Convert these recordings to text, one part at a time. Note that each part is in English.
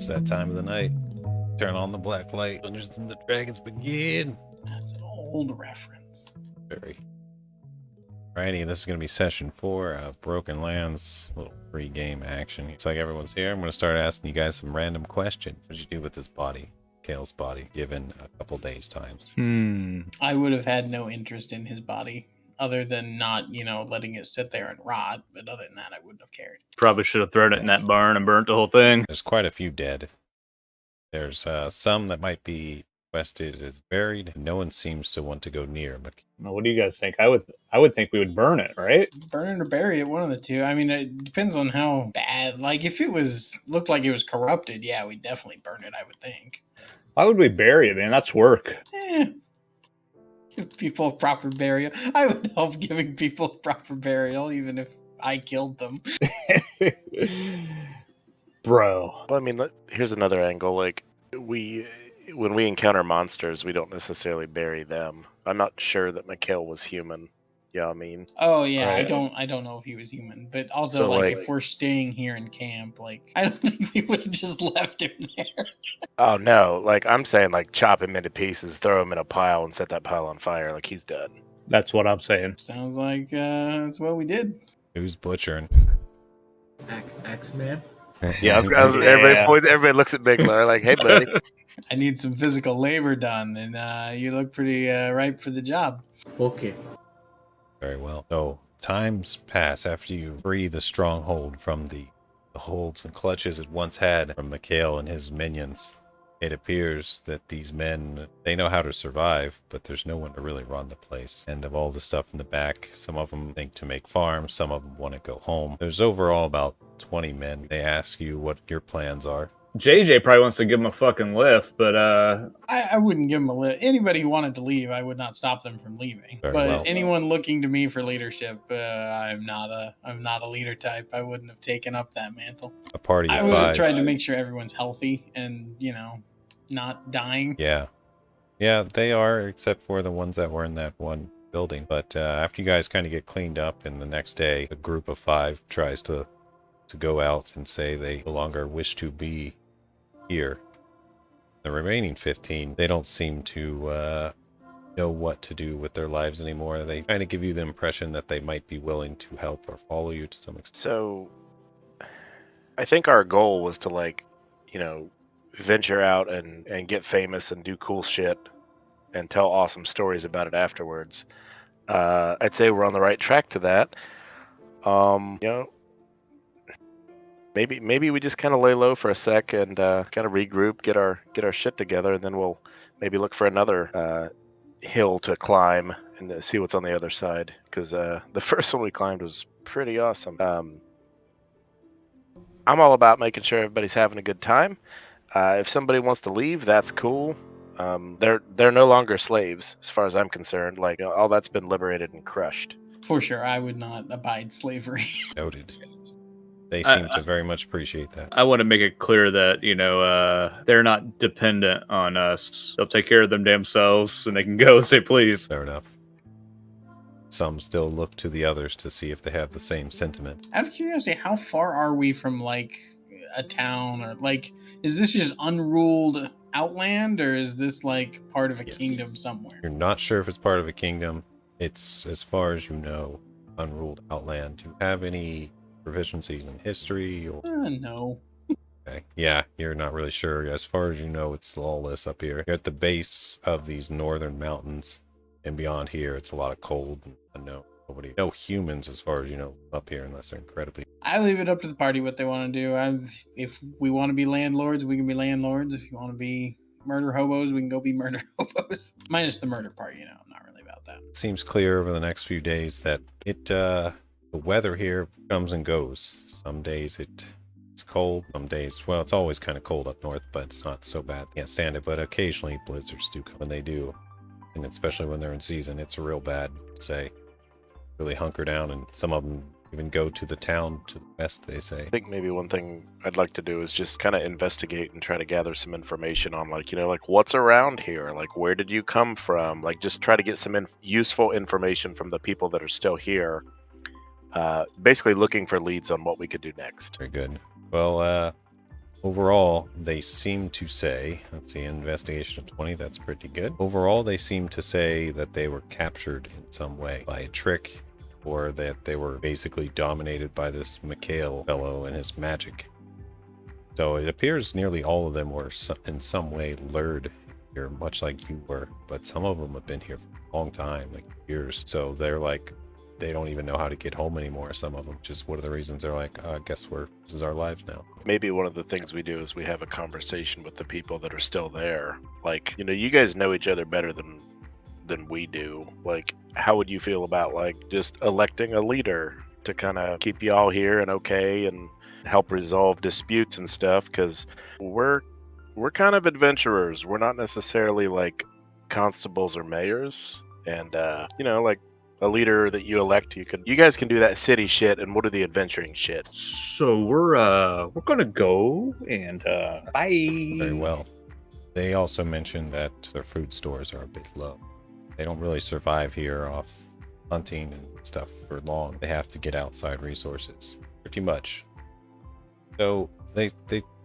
that time of the night. Turn on the black light. Dungeons and the Dragons begin. That's an old reference. Very. Alrighty, this is going to be session 4 of Broken Lands. A little free game action. Looks like everyone's here. I'm going to start asking you guys some random questions. What did you do with this body? Kale's body, given a couple days' time. I would have had no interest in his body, other than not, letting it sit there and rot. But other than that, I wouldn't have cared. Probably should have thrown it in that barn and burnt the whole thing. There's quite a few dead. There's some that might be requested as buried. No one seems to want to go near. Well, what do you guys think? I would think we would burn it, right? Burn it or bury it, one of the two. I mean, it depends on how bad. Like, if it looked like it was corrupted, yeah, we'd definitely burn it, I would think. Why would we bury it, man? That's work. Give people a proper burial. I would help giving people a proper burial, even if I killed them. Bro. Well, I mean, here's another angle. Like, when we encounter monsters, we don't necessarily bury them. I'm not sure that Mikhail was human. Yeah, I mean. Oh yeah, right. I don't know if he was human, but also So, like if we're staying here in camp, like I don't think we would have just left him there. Oh no, like I'm saying, like chop him into pieces, throw him in a pile, and set that pile on fire. Like he's done. That's what I'm saying. Sounds like that's what we did. Who's butchering? X-Man? Yeah, everybody looks at Bigler like, "Hey, buddy." I need some physical labor done, and you look pretty ripe for the job. Okay. Very well. So, times pass after you free the stronghold from the holds and clutches it once had from Mikhail and his minions. It appears that these men, they know how to survive, but there's no one to really run the place. And of all the stuff in the back, some of them think to make farms, some of them want to go home. There's overall about 20 men. They ask you what your plans are. JJ probably wants to give him a fucking lift, but I wouldn't give him a lift. Anybody who wanted to leave, I would not stop them from leaving. Very but well. anyone looking to me for leadership, I'm not a leader type. I wouldn't have taken up that mantle. A party I of would have 5. tried to make sure everyone's healthy and not dying. Yeah, they are, except for the ones that were in that one building. But after you guys kind of get cleaned up, and the next day, a group of 5 tries to go out and say they no longer wish to be here. The remaining 15, they don't seem to know what to do with their lives anymore. They kind of give you the impression that they might be willing to help or follow you to some extent. So, I think our goal was to venture out and get famous and do cool shit and tell awesome stories about it afterwards. I'd say we're on the right track to that. Maybe we just kind of lay low for a sec and kind of regroup, get our shit together, and then we'll maybe look for another hill to climb and see what's on the other side. Because the first one we climbed was pretty awesome. I'm all about making sure everybody's having a good time. If somebody wants to leave, that's cool. They're no longer slaves, as far as I'm concerned. Like all that's been liberated and crushed. For sure, I would not abide slavery. Noted. They seem to very much appreciate that. I want to make it clear that, they're not dependent on us. They'll take care of them damn selves and they can go say please. Fair enough. Some still look to the others to see if they have the same sentiment. Out of curiosity, how far are we from like a town, or like is this just unruled outland, or is this like part of a kingdom somewhere? You're not sure if it's part of a kingdom. It's, as far as you know, unruled outland. Do you have any proficiencies in history? Or No. Okay. Yeah, you're not really sure. As far as you know, it's lawless up here. You're at the base of these northern mountains, and beyond here, it's a lot of cold and unknown. No humans, as far as you know, up here, unless they're incredibly... I leave it up to the party what they want to do. If we want to be landlords, we can be landlords. If you want to be murder hobos, we can go be murder hobos. Minus the murder part, I'm not really about that. It seems clear over the next few days that the weather here comes and goes. Some days it's cold, some days, well, it's always kind of cold up north, but it's not so bad. Can't stand it, but occasionally blizzards do come. When they do, and especially when they're in season, it's real bad, say. Really hunker down, and some of them even go to the town to the west, they say. I think maybe one thing I'd like to do is just kind of investigate and try to gather some information on like what's around here, like where did you come from, like just try to get some useful information from the people that are still here. Basically looking for leads on what we could do next. Very good. Well, Overall, they seem to say, let's see, investigation of 20, that's pretty good. Overall, they seem to say that they were captured in some way by a trick, or that they were basically dominated by this Mikhail fellow and his magic. So it appears nearly all of them were in some way lured here, much like you were, but some of them have been here for a long time, like years. So they're like, they don't even know how to get home anymore, some of them. Just one of the reasons they're like, I guess this is our lives now. Maybe one of the things we do is we have a conversation with the people that are still there. Like, you guys know each other better than we do. Like, how would you feel about like just electing a leader to kind of keep you all here and okay and help resolve disputes and stuff? Because we're kind of adventurers. We're not necessarily like constables or mayors, and like a leader that you elect, you guys can do that city shit, and we'll do the adventuring shit. So we're gonna go and bye. Very well. They also mentioned that their food stores are a bit low. They don't really survive here off hunting and stuff for long. They have to get outside resources, pretty much. So they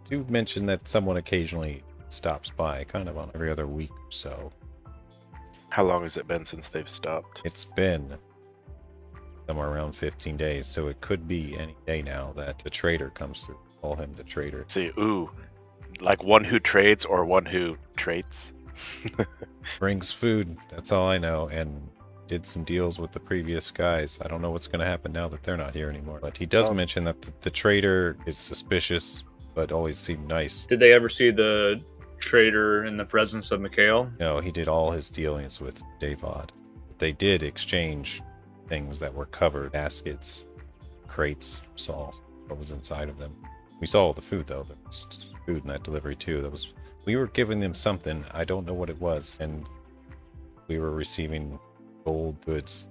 do mention that someone occasionally stops by, kind of on every other week or so. How long has it been since they've stopped? It's been somewhere around 15 days, so it could be any day now that the trader comes through. Call him the trader. See, like one who trades or one who traits. Brings food, that's all I know, and did some deals with the previous guys. I don't know what's going to happen now that they're not here anymore. But he does mention that the trader is suspicious, but always seemed nice. Did they ever see the trader in the presence of Mikhail? No, he did all his dealings with Davod. But they did exchange things that were covered, baskets, crates, saw what was inside of them. We saw all the food though. There was food in that delivery too. We were giving them something, I don't know what it was, and we were receiving gold goods.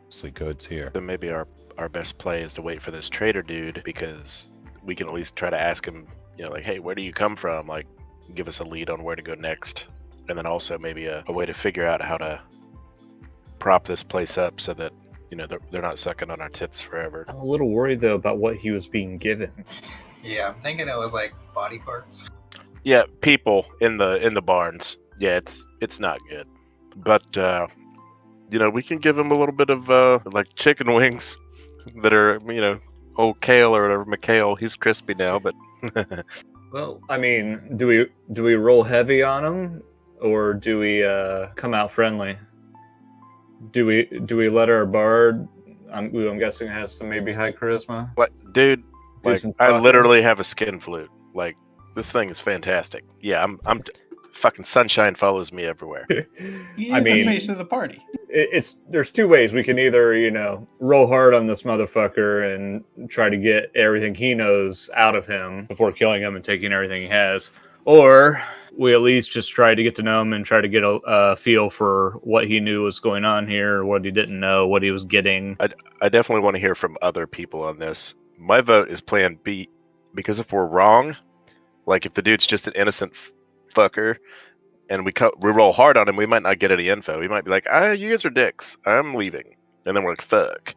Mostly goods here. Then maybe our best play is to wait for this trader dude, because we can at least try to ask him, like, hey, where do you come from? Like, give us a lead on where to go next. And then also maybe a way to figure out how to prop this place up so that, they're not sucking on our tits forever. I'm a little worried though about what he was being given. Yeah, I'm thinking it was like body parts. Yeah, people in the barns. Yeah, it's not good. But we can give him a little bit of like chicken wings that are, old Kale or whatever, Mikhail. He's crispy now, but Well, I mean, do we roll heavy on him, or do we come out friendly? Do we let our bard? I'm guessing it has some maybe high charisma. like, dude, Do like some I talking? literally have a skin flute. Like, this thing is fantastic. Yeah, I'm fucking sunshine follows me everywhere. You're I the mean, face of the party. there's two ways we can either roll hard on this motherfucker and try to get everything he knows out of him before killing him and taking everything he has, or we at least just try to get to know him and try to get a feel for what he knew was going on here, what he didn't know, what he was getting. I definitely want to hear from other people on this. My vote is Plan B, because if we're wrong, like if the dude's just an innocent fucker, and we roll hard on him, we might not get any info. We might be like, you guys are dicks. I'm leaving. And then we're like, fuck.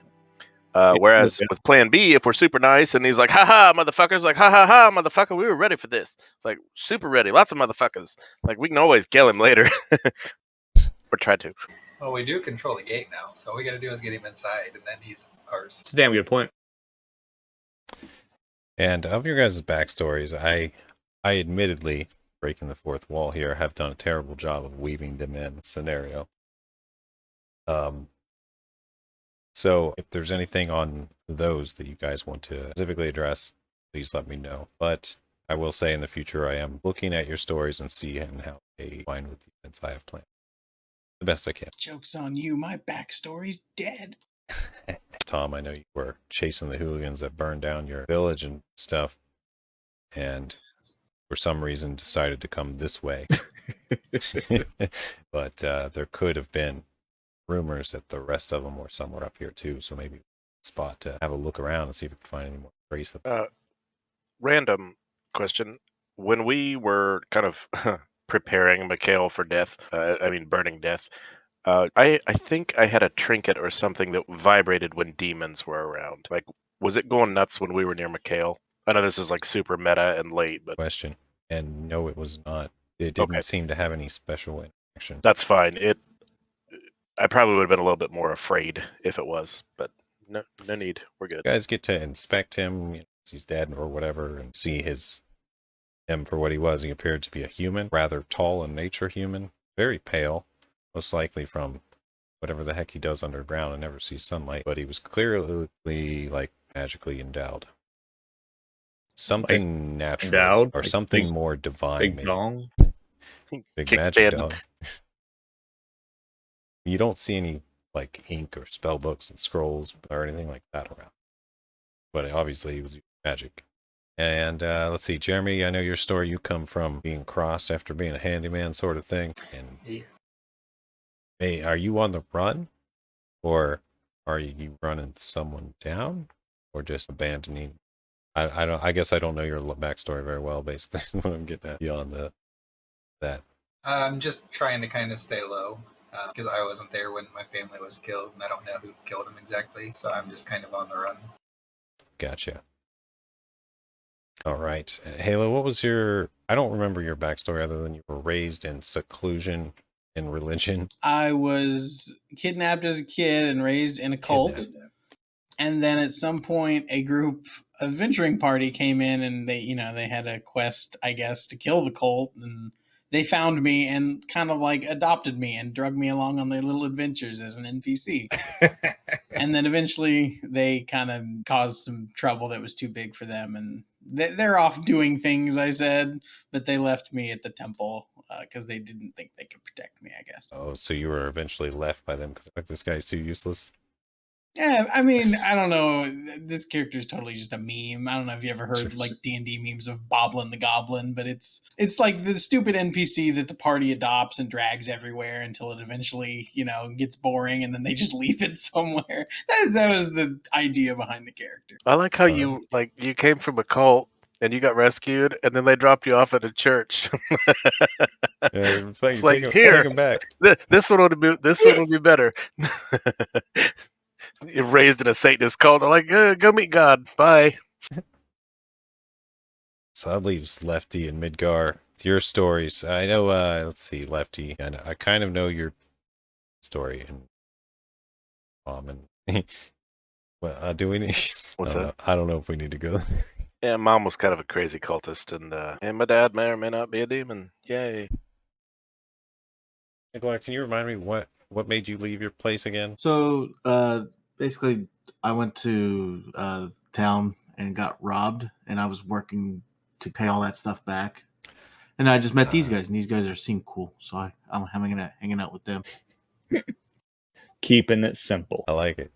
Whereas with Plan B, if we're super nice and he's like, haha, motherfuckers, like, ha ha ha, motherfucker, we were ready for this. Like, super ready. Lots of motherfuckers. Like, we can always kill him later. Or try to. Well, we do control the gate now, so all we gotta do is get him inside, and then he's ours. It's a damn good point. And of your guys' backstories, I admittedly, breaking the fourth wall here, have done a terrible job of weaving them in scenario. So if there's anything on those that you guys want to specifically address, please let me know. But I will say in the future, I am looking at your stories and seeing how they align with the events I have planned. The best I can. Joke's on you. My backstory's dead. Tom, I know you were chasing the hooligans that burned down your village and stuff, and for some reason decided to come this way. But there could have been rumors that the rest of them were somewhere up here too, so maybe spot to have a look around and see if we can find any more trace of them. Random question. When we were kind of preparing Mikhail for death, burning death, I think I had a trinket or something that vibrated when demons were around. Like, was it going nuts when we were near Mikhail? I know this is like super meta and late, but question. And no, it was not. It okay, didn't seem to have any special interaction. that's fine. I probably would have been a little bit more afraid if it was, but no need. We're good. You guys get to inspect him. You know, he's dead or whatever, and see him for what he was. He appeared to be a human, rather tall in nature human, very pale, most likely from whatever the heck he does underground and never sees sunlight. But he was clearly like magically endowed. Something natural endowed? or Like something big- more divine. Big Maybe. dong. Big magic Kickstand. dog. You don't see any like ink or spell books and scrolls or anything like that around. But obviously he was using magic. And let's see, Jeremy, I know your story. You come from being crossed after being a handyman sort of thing. And Yeah. hey, are you on the run? Or are you running someone down? Or just abandoning? I guess I don't know your backstory very well, basically, is what I'm getting at beyond that. I'm just trying to kind of stay low because I wasn't there when my family was killed, and I don't know who killed him exactly. So I'm just kind of on the run. Gotcha. All right. Halo, what was I don't remember your backstory other than you were raised in seclusion in religion. I was kidnapped as a kid and raised in a cult. Kidnapped. And then at some point, a group adventuring party came in, and they had a quest, I guess, to kill the cult. And they found me and kind of like adopted me and drug me along on their little adventures as an NPC. And then eventually, they kind of caused some trouble that was too big for them, and they're off doing things. I said, but they left me at the temple because they didn't think they could protect me, I guess. Oh, so you were eventually left by them because like this guy's too useless. Yeah, I mean, I don't know. This character is totally just a meme. I don't know if you ever heard like D&D memes of Boblin the Goblin, but it's like the stupid NPC that the party adopts and drags everywhere until it eventually, gets boring, and then they just leave it somewhere. That was the idea behind the character. I like how you came from a cult and you got rescued, and then they dropped you off at a church. It's like, take here, him back. this one would be better. You're raised in a Satanist cult. They're like, go meet God. Bye. So that leaves Lefty and Midgar. Your stories. I know, let's see, Lefty. I kind of know your story and mom and well, do we need What's that? I don't know if we need to go. Yeah, mom was kind of a crazy cultist, and my dad may or may not be a demon. Yay. Nikolai, can you remind me what made you leave your place again? So basically, I went to town and got robbed, and I was working to pay all that stuff back. And I just met these guys, and these guys seem cool, so I'm hanging out with them. Keeping it simple. I like it.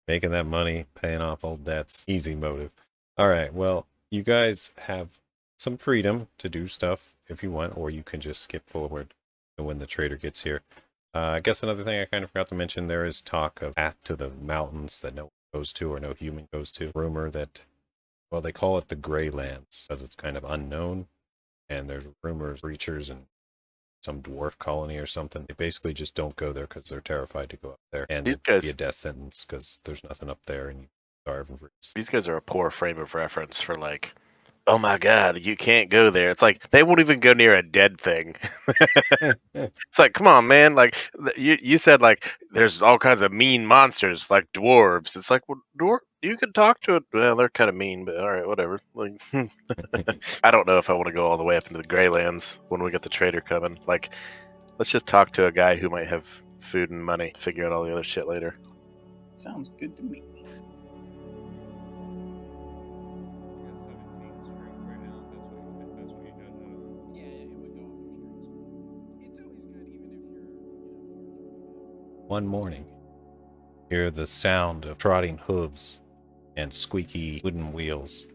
Making that money, paying off old debts. Easy motive. All right, well, you guys have some freedom to do stuff if you want, or you can just skip forward when the trader gets here. I guess another thing I kind of forgot to mention, there is talk of path to the mountains that no one goes to or no human goes to. Rumor that, well, they call it the Gray Lands because it's kind of unknown, and there's rumors, creatures, and some dwarf colony or something. They basically just don't go there because they're terrified to go up there, and These it'd guys- be a death sentence because there's nothing up there, and you starve and freeze. These guys are a poor frame of reference for like, oh my god, you can't go there. It's like they won't even go near a dead thing. It's like, come on, man. Like you said, like there's all kinds of mean monsters like dwarves. It's like, well, dwarf, you can talk to it. Well, they're kind of mean, but all right, whatever. Like, I don't know if I want to go all the way up into the Greylands when we get the trader coming. Like, let's just talk to a guy who might have food and money. Figure out all the other shit later. Sounds good to me. Yeah, it would go off your strings. It's always good, even if you're. One morning, hear the sound of trotting hooves and squeaky wooden wheels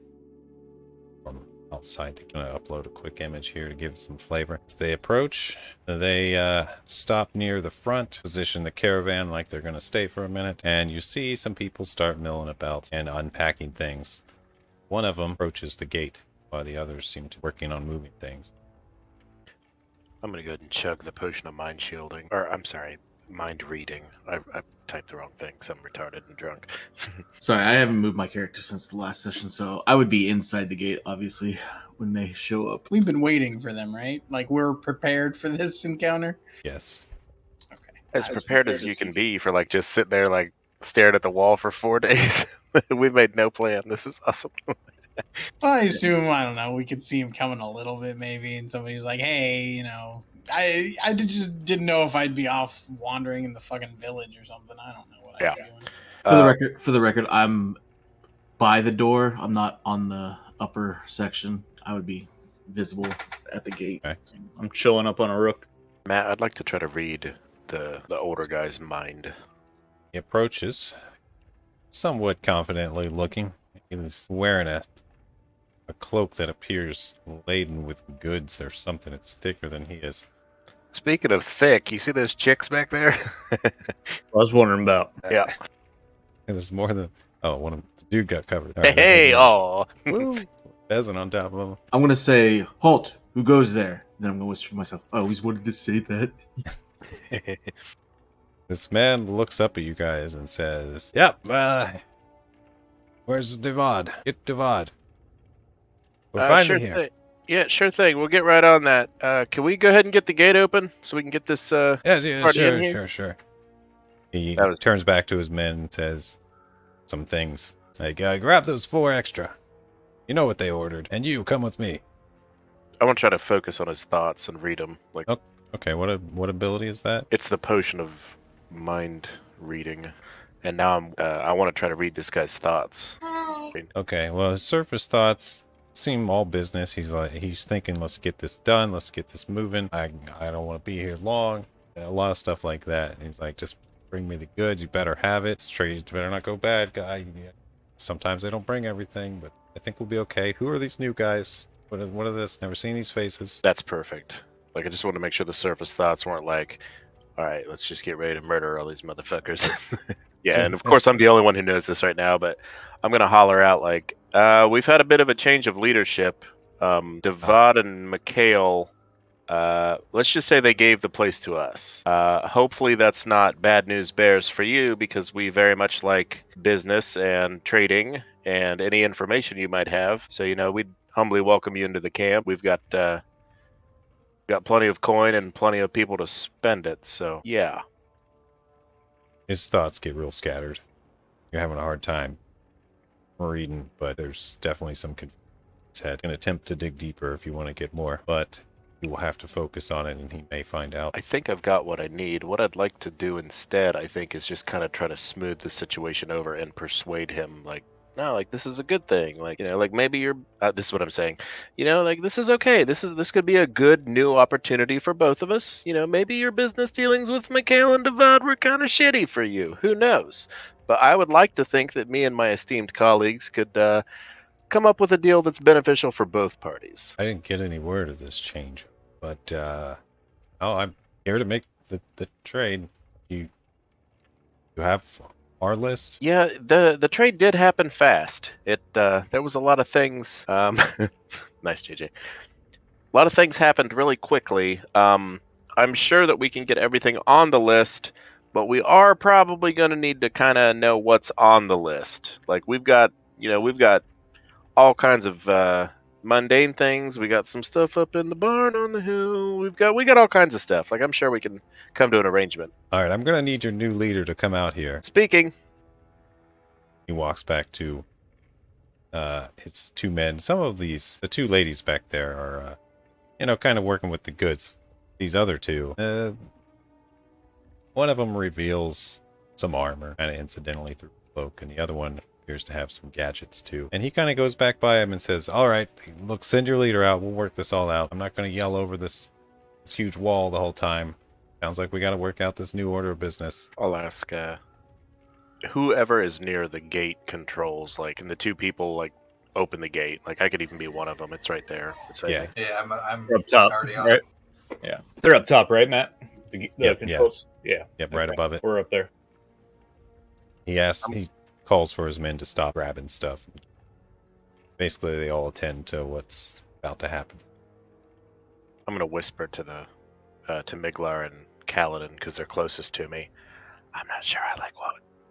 from outside. I'm going to upload a quick image here to give some flavor. As they approach, they stop near the front, position the caravan like they're going to stay for a minute, and you see some people start milling about and unpacking things. One of them approaches the gate, while the others seem to be working on moving things. I'm gonna go ahead and chug the potion of mind shielding, or I'm sorry, mind reading. I typed the wrong thing. 'Cause I'm retarded and drunk. Sorry, I haven't moved my character since the last session, so I would be inside the gate, obviously, when they show up. We've been waiting for them, right? Like we're prepared for this encounter. Yes. Okay. As prepared as you can be for like just sitting there like staring at the wall for 4 days. We made no plan. This is awesome. Well, I assume, I don't know, we could see him coming a little bit maybe, and somebody's like, hey, you know, I just didn't know if I'd be off wandering in the fucking village or something. I don't know what I'd be doing. For the record, I'm by the door. I'm not on the upper section. I would be visible at the gate. Okay. I'm chilling up on a rook. Matt, I'd like to try to read the older guy's mind. He approaches, somewhat confidently looking. He's wearing a cloak that appears laden with goods or something. It's thicker than he is. Speaking of thick, you see those chicks back there? I was wondering about. Yeah. It was more than... Oh, the dude got covered. All Hey, right, hey, aw. Woo! Pheasant on top of him. I'm gonna say, "Halt! Who goes there?" Then I'm gonna whisper to myself, "I always wanted to say that." This man looks up at you guys and says, "Yep, where's Devad? Get Devad. We're finally sure here." thing. Yeah, sure thing. We'll get right on that. Can we go ahead and get the gate open so we can get this Yeah, party in sure, here? sure. He That was- turns back to his men and says some things. Like, grab those 4 extra. You know what they ordered. And you, come with me. I want to try to focus on his thoughts and read them. Like, Okay, what ability is that? it's the potion of mind reading, and now I want to try to read this guy's thoughts. Okay, well, his surface thoughts seem all business. He's thinking, let's get this done, let's get this moving. I don't want to be here long. A lot of stuff like that. And he's like, just bring me the goods. You better have it. Trades better not go bad, guy. Yeah. Sometimes they don't bring everything, but I think we'll be okay. Who are these new guys? What are this? Never seen these faces. That's perfect. Like, I just want to make sure the surface thoughts weren't like, all right, let's just get ready to murder all these motherfuckers. Yeah, and of course I'm the only one who knows this right now, but I'm gonna holler out like, we've had a bit of a change of leadership. Devad and Mikhail, let's just say they gave the place to us. Hopefully that's not bad news bears for you, because we very much like business and trading and any information you might have. So, you know, we'd humbly welcome you into the camp. We've got plenty of coin and plenty of people to spend it, so yeah. His thoughts get real scattered. You're having a hard time reading, but there's definitely some confusion in his head. An attempt to dig deeper if you want to get more, but you will have to focus on it and he may find out. I think I've got what I need. What I'd like to do instead, I think, is just kind of try to smooth the situation over and persuade him, like, no, like, this is a good thing. Like, you know, like, maybe you're, this is what I'm saying. You know, like, this is okay. This could be a good new opportunity for both of us. You know, maybe your business dealings with Mikhail and Devad were kind of shitty for you. Who knows? But I would like to think that me and my esteemed colleagues could come up with a deal that's beneficial for both parties. I didn't get any word of this change, but I'm here to make the trade. You have our list? Yeah, the trade did happen fast. There was a lot of things. Nice, JJ. A lot of things happened really quickly. I'm sure that we can get everything on the list, but we are probably going to need to kind of know what's on the list. Like, we've got all kinds of mundane things. We got some stuff up in the barn on the hill. We got all kinds of stuff. Like, I'm sure we can come to an arrangement. All right, I'm going to need your new leader to come out here. Speaking. He walks back to his 2 men. Some of the 2 ladies back there are, kind of working with the goods. These other 2, one of them reveals some armor, kind of incidentally through the cloak, and the other one appears to have some gadgets too. And he kind of goes back by him and says, all right, look, send your leader out. We'll work this all out. I'm not going to yell over this huge wall the whole time. Sounds like we got to work out this new order of business. I'll ask whoever is near the gate controls, like, and the 2 people, like, open the gate. Like, I could even be one of them. It's right there. It's Yeah. Yeah, I'm They're up top, already on. right? Yeah, they're up top, right, Matt? The Yep, controls. Yeah. Yep, right Okay. above it. We're up there. He calls for his men to stop grabbing stuff. Basically, they all attend to what's about to happen. I'm gonna whisper to the to Miglar and Kaladin, because they're closest to me. I'm not sure I like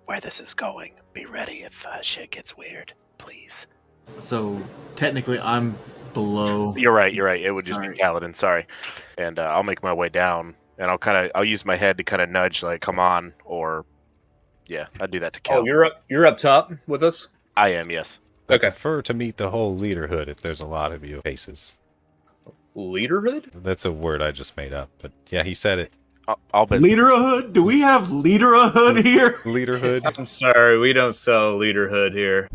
where this is going. Be ready if shit gets weird, please. So technically, I'm below. You're right. It would just be Sorry. Kaladin. Sorry. And I'll make my way down, and I'll use my head to kind of nudge, like, come on, or yeah, I'd do that to Cal. Oh, you're up top with us? I am, yes. I Okay. prefer to meet the whole leaderhood if there's a lot of you faces. Leaderhood? That's a word I just made up, but yeah, he said it. I'll bet. Leaderhood? Do we have leaderhood here? Leaderhood. I'm sorry, we don't sell leaderhood here.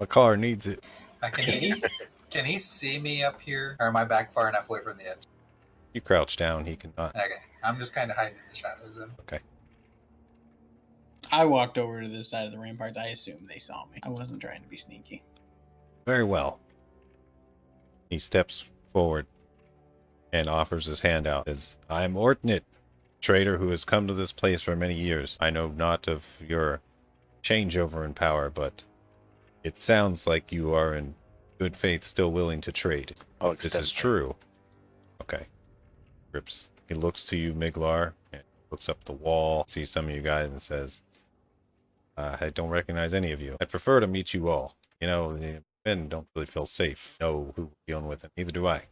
My car needs it. Can he see me up here? Or am I back far enough away from the edge? You crouch down, he cannot. Okay, I'm just kind of hiding in the shadows then. Okay. I walked over to this side of the ramparts. I assumed they saw me. I wasn't trying to be sneaky. Very well. He steps forward and offers his hand out. Says, I am Ortnit, trader who has come to this place for many years. I know not of your changeover in power, but it sounds like you are in good faith still willing to trade. I'll If this extend is that. true. Okay. Grips. He looks to you, Miglar, and looks up the wall, sees some of you guys, and says, I don't recognize any of you. I'd prefer to meet you all. You know, the men don't really feel safe. Know who we're dealing with, and neither do I.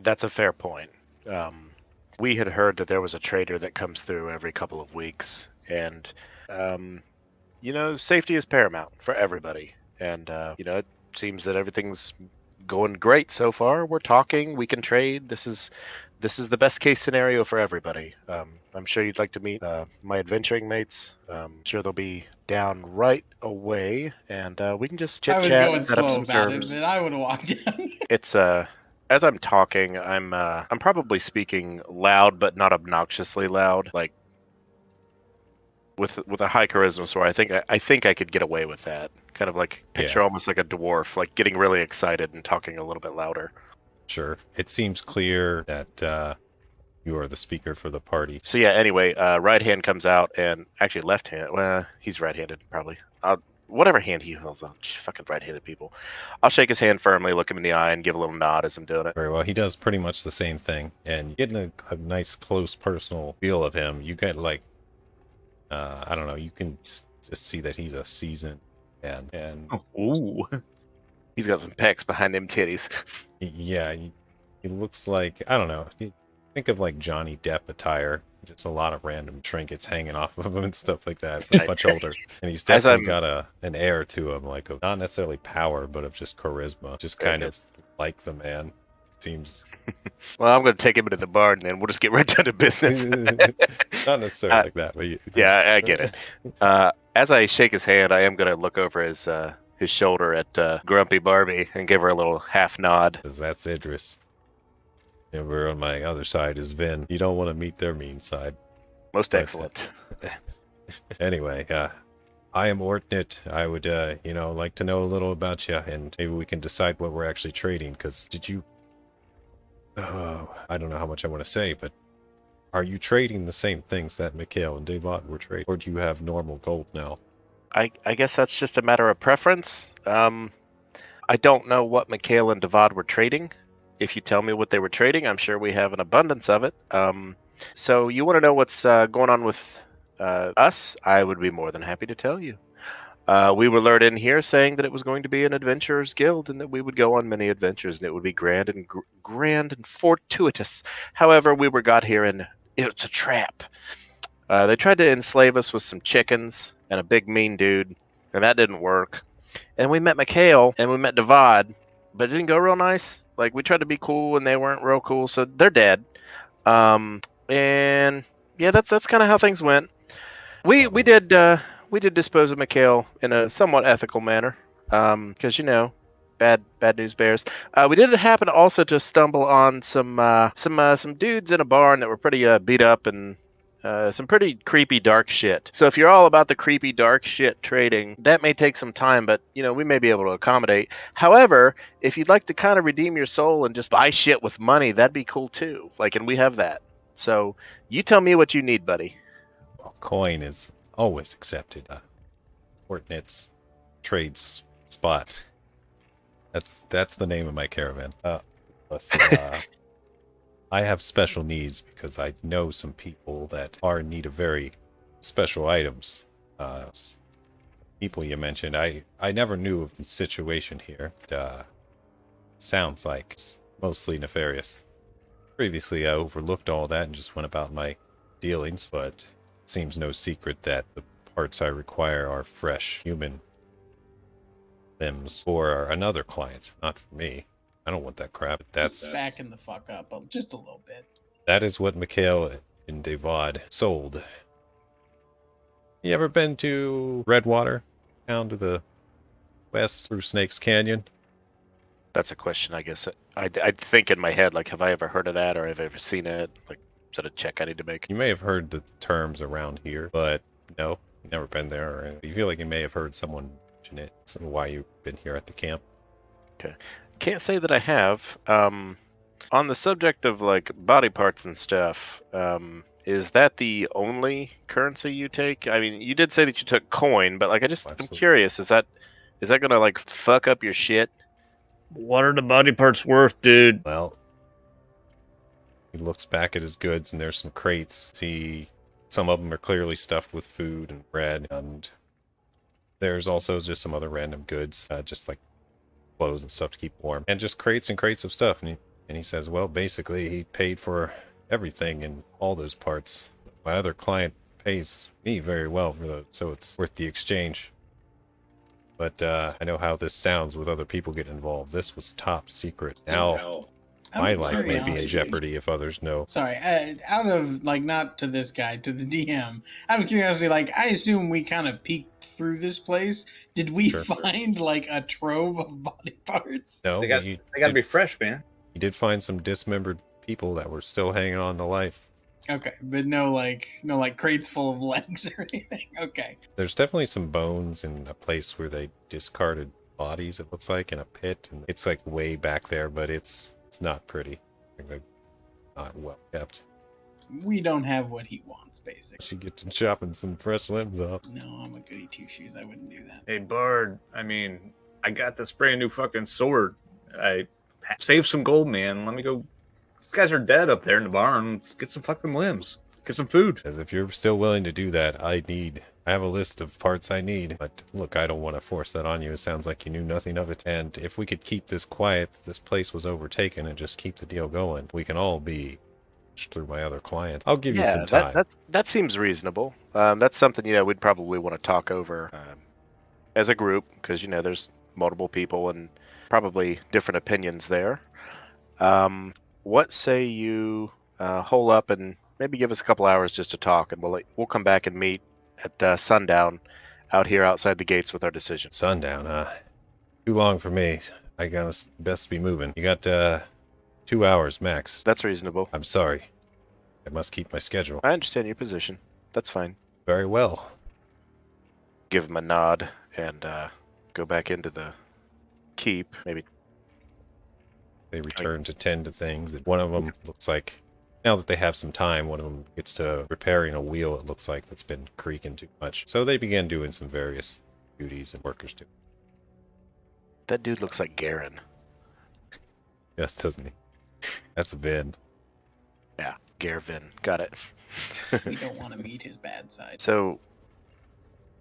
That's a fair point. We had heard that there was a trader that comes through every couple of weeks, and safety is paramount for everybody. And it seems that everything's going great so far. We're talking. We can trade. This is the best case scenario for everybody. I'm sure you'd like to meet my adventuring mates. Sure they'll be down right away, and we can just chit I was chat going and set up slow some about terms. it, but I would have walked down. It's as I'm talking, I'm probably speaking loud, but not obnoxiously loud, like with a high charisma score. I think I could get away with that. Kind of like picture almost like a dwarf, like getting really excited and talking a little bit louder. Sure. It seems clear that you are the speaker for the party. So yeah. Anyway, right hand comes out, and actually left hand. Well, he's right-handed probably. Whatever hand he holds on, fucking right-handed people. I'll shake his hand firmly, look him in the eye, and give a little nod as I'm doing it. Very well. He does pretty much the same thing. And getting a nice, close, personal feel of him, you get like, I don't know, you can just see that he's a seasoned man. And Ooh. He's got some pecs behind them titties. yeah, he looks like, I don't know, think of like Johnny Depp attire. Just a lot of random trinkets hanging off of him and stuff like that. But much older. And he's definitely got an air to him, like of not necessarily power, but of just charisma. Just kind of like the man. Seems. Well, I'm going to take him into the bar, and then we'll just get right down to business. Not necessarily like that, but yeah, I get it. As I shake his hand, I am going to look over his shoulder at Grumpy Barbie and give her a little half nod. Because that's Idris. And we're on my other side is Vin. You don't want to meet their mean side. Most excellent. Anyway, I am Ortnit. I would, like to know a little about you, and maybe we can decide what we're actually trading. Because did you? Oh, I don't know how much I want to say, but are you trading the same things that Mikhail and Devat were trading, or do you have normal gold now? I guess that's just a matter of preference. I don't know what Mikhail and Devad were trading. If you tell me what they were trading, I'm sure we have an abundance of it. So you want to know what's going on with us? I would be more than happy to tell you. We were lured in here saying that it was going to be an adventurers guild and that we would go on many adventures and it would be grand and fortuitous. However, we were got here and it's a trap. They tried to enslave us with some chickens and a big mean dude, and that didn't work. And we met Mikhail and we met Devad, but it didn't go real nice. Like, we tried to be cool and they weren't real cool, so they're dead. And yeah, that's kind of how things went. We did dispose of Mikhail in a somewhat ethical manner, because bad news bears. We did happen also to stumble on some dudes in a barn that were pretty beat up and some pretty creepy dark shit. So if you're all about the creepy dark shit trading, that may take some time, but we may be able to accommodate. However, if you'd like to kind of redeem your soul and just buy shit with money, that'd be cool too. And we have that. So you tell me what you need, buddy. Well, coin is always accepted. Ortnit's trades spot. That's the name of my caravan. I have special needs because I know some people that are in need of very special items. People you mentioned, I never knew of the situation here. Sounds like it's mostly nefarious. Previously, I overlooked all that and just went about my dealings, but it seems no secret that the parts I require are fresh human limbs for another client, not for me. I don't want that crap. Just backing the fuck up just a little bit. That is what Mikhail and Devad sold. You ever been to Redwater, down to the west through Snakes Canyon? That's a question, I guess. I think in my head, like, have I ever heard of that, or have I ever seen it? Like, is that a check I need to make? You may have heard the terms around here, but no, you've never been there. Or you feel like you may have heard someone mention it. It's why you've been here at the camp. Can't say that I have. On the subject of like body parts and stuff, is that the only currency you take? I mean, you did say that you took coin, but like, I'm Absolutely. curious. Is that gonna like fuck up your shit? What are the body parts worth, dude? Well, he looks back at his goods, and there's some crates. See, some of them are clearly stuffed with food and bread, and there's also just some other random goods, just like clothes and stuff to keep warm, and just crates and crates of stuff. And he says, well, basically, he paid for everything in all those parts. My other client pays me very well for those, so it's worth the exchange. But I know how this sounds with other people getting involved. This was top secret. Now, my life may be in jeopardy if others know. Sorry, out of, like, not to this guy, to the DM, out of curiosity, like, I assume we kind of peeked through this place. Did we find, like, a trove of body parts? No, They gotta be fresh, man. You did find some dismembered people that were still hanging on to life. Okay, but no crates full of legs or anything. Okay. There's definitely some bones in a place where they discarded bodies, it looks like, in a pit. And it's like way back there, but it's not pretty. Like, not well kept. We don't have what he wants, basically. Should get to chopping some fresh limbs off. No, I'm a goody two shoes. I wouldn't do that. Hey, Bard, I mean, I got this brand new fucking sword. I saved some gold, man. Let me go. These guys are dead up there in the barn. Let's get some fucking limbs. Get some food. Because if you're still willing to do that, I have a list of parts I need. But look, I don't want to force that on you. It sounds like you knew nothing of it. And if we could keep this quiet, this place was overtaken, and just keep the deal going, we can all be through my other client. I'll give you some time. That seems reasonable. That's something, we'd probably want to talk over as a group, because, there's multiple people and probably different opinions there. What say you hole up and maybe give us a couple hours just to talk, and we'll come back and meet at sundown out here outside the gates with our decision. Sundown, huh? Too long for me. I gotta best be moving. You got 2 hours max. That's reasonable. I'm sorry. I must keep my schedule. I understand your position. That's fine. Very well. Give him a nod and go back into the keep. Maybe they return to tend to things. One of them looks like, now that they have some time, one of them gets to repairing a wheel, it looks like, that's been creaking too much. So they begin doing some various duties and workers do. That dude looks like Garen. Yes, doesn't he? That's Vin. Yeah, Garvin. Got it. We don't want to meet his bad side. So,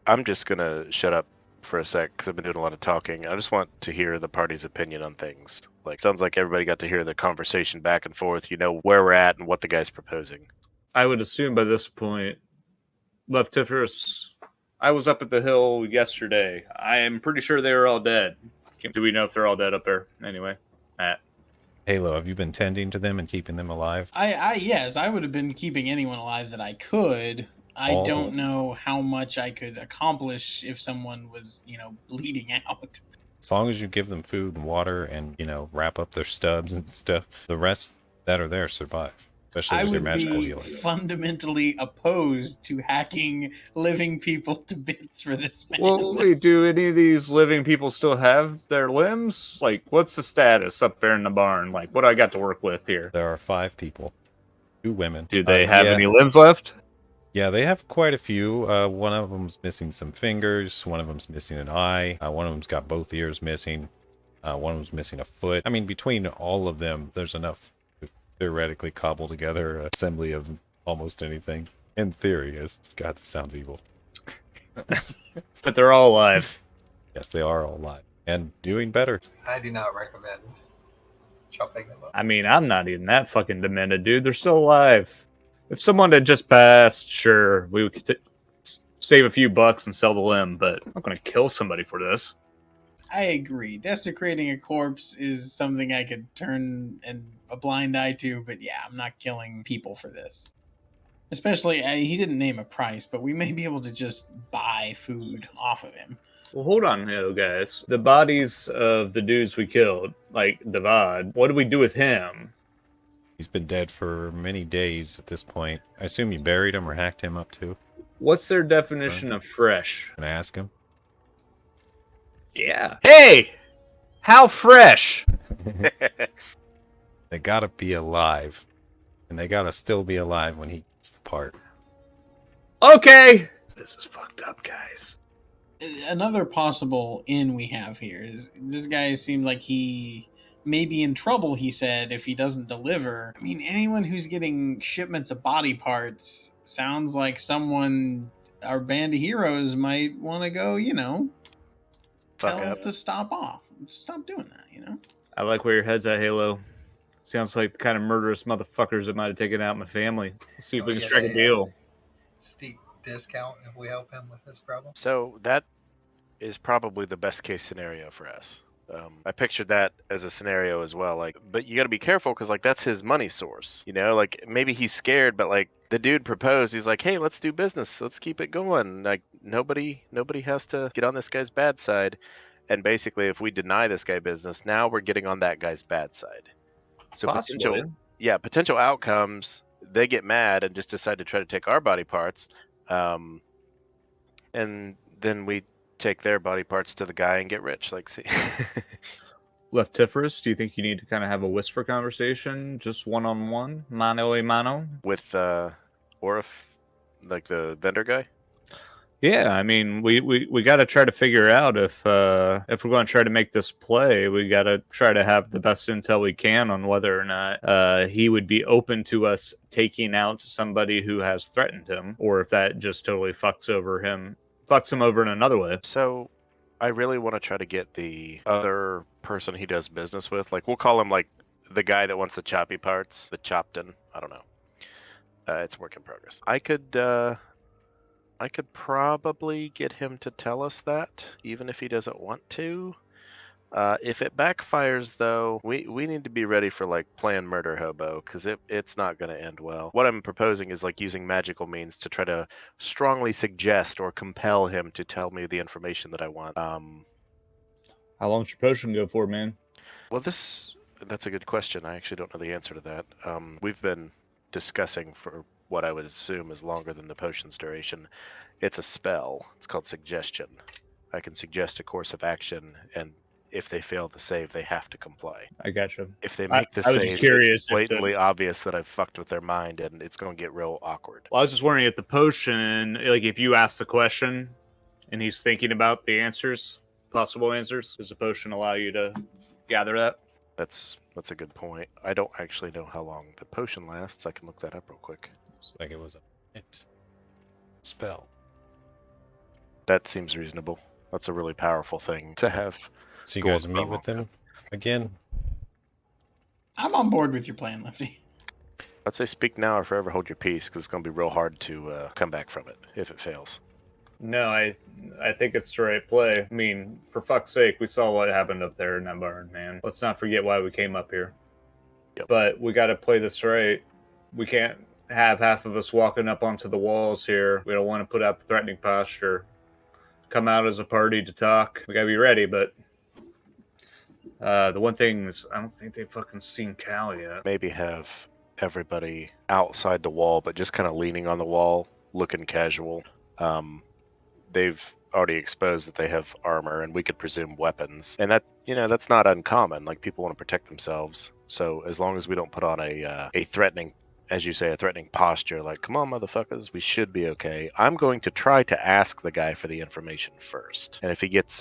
I'm just going to shut up for a sec because I've been doing a lot of talking. I just want to hear the party's opinion on things. Like, sounds like everybody got to hear the conversation back and forth. You know where we're at and what the guy's proposing. I would assume by this point, Leftifers, I was up at the hill yesterday. I am pretty sure they were all dead. Do we know if they're all dead up there? Anyway, Matt. Halo, have you been tending to them and keeping them alive? Yes, I would have been keeping anyone alive that I could. I don't know how much I could accomplish if someone was, bleeding out. As long as you give them food and water and, wrap up their stubs and stuff, the rest that are there survive, especially with your magical healing. I would be fundamentally opposed to hacking living people to bits for this man. Well, wait, do any of these living people still have their limbs? Like, what's the status up there in the barn? Like, what do I got to work with here? There are 5 people, 2 women. Do they have any limbs left? Yeah, they have quite a few. One of them's missing some fingers. One of them's missing an eye. One of them's got both ears missing. One of them's missing a foot. I mean, between all of them, there's enough to theoretically cobble together an assembly of almost anything. In theory, yes. God, that sounds evil. But they're all alive. Yes, they are all alive and doing better. I do not recommend chopping them up. I mean, I'm not even that fucking demented, dude. They're still alive. If someone had just passed, sure, we could save a few bucks and sell the limb, but I'm not going to kill somebody for this. I agree. Desecrating a corpse is something I could turn a blind eye to, but yeah, I'm not killing people for this. Especially, he didn't name a price, but we may be able to just buy food off of him. Well, hold on, though, guys. The bodies of the dudes we killed, like Devad, what do we do with him? He's been dead for many days at this point. I assume you buried him or hacked him up too. What's their definition of fresh? Can I ask him? Yeah. Hey! How fresh? They gotta be alive. And they gotta still be alive when he gets the part. Okay! This is fucked up, guys. Another possible in we have here is this guy seemed like he may be in trouble, he said, if he doesn't deliver. I mean, anyone who's getting shipments of body parts sounds like someone our band of heroes might want to go, tell to stop off. Stop doing that, I like where your head's at, Halo. Sounds like the kind of murderous motherfuckers that might have taken out my family. Let's see if we can strike a deal. Steep discount if we help him with this problem. So that is probably the best case scenario for us. I pictured that as a scenario as well. But you got to be careful because that's his money source. Maybe he's scared, but the dude proposed. He's like, "Hey, let's do business. Let's keep it going. Nobody has to get on this guy's bad side." And basically, if we deny this guy business, now we're getting on that guy's bad side. So potential outcomes. They get mad and just decide to try to take our body parts, and then we take their body parts to the guy and get rich. See. Leftiferous, do you think you need to kind of have a whisper conversation, just one-on-one, mano a mano? With Orif, the vendor guy? Yeah, I mean, we got to try to figure out if we're going to try to make this play, we got to try to have the best intel we can on whether or not he would be open to us taking out somebody who has threatened him, or if that just totally fucks him over in another way. So I really want to try to get the other person he does business with. We'll call him the guy that wants the choppy parts, the Chopton. I don't know. It's a work in progress. I could probably get him to tell us that, even if he doesn't want to. If it backfires, though, we need to be ready for plan murder hobo, because it's not going to end well. What I'm proposing is using magical means to try to strongly suggest or compel him to tell me the information that I want. How long's your potion go for, man? Well, that's a good question. I actually don't know the answer to that. We've been discussing for what I would assume is longer than the potion's duration. It's a spell. It's called Suggestion. I can suggest a course of action, and if they fail the save, they have to comply. I gotcha. If they make the save, it's blatantly obvious that I've fucked with their mind, and it's going to get real awkward. Well, I was just wondering if the potion, if you ask the question, and he's thinking about the answers, possible answers, does the potion allow you to gather that? That's a good point. I don't actually know how long the potion lasts. I can look that up real quick. Looks like it was a spell. That seems reasonable. That's a really powerful thing to have. So you guys meet with them again? I'm on board with your plan, Lefty. I'd say speak now or forever hold your peace, because it's going to be real hard to come back from it if it fails. No, I think it's the right play. I mean, for fuck's sake, we saw what happened up there in that barn, man. Let's not forget why we came up here. Yep. But we got to play this right. We can't have half of us walking up onto the walls here. We don't want to put out the threatening posture. Come out as a party to talk. We got to be ready, but the one thing is, I don't think they've fucking seen Cal yet. Maybe have everybody outside the wall, but just kind of leaning on the wall, looking casual. They've already exposed that they have armor, and we could presume weapons. And that's not uncommon. People want to protect themselves. So as long as we don't put on a threatening, as you say, a threatening posture, come on, motherfuckers, we should be okay. I'm going to try to ask the guy for the information first. And if he gets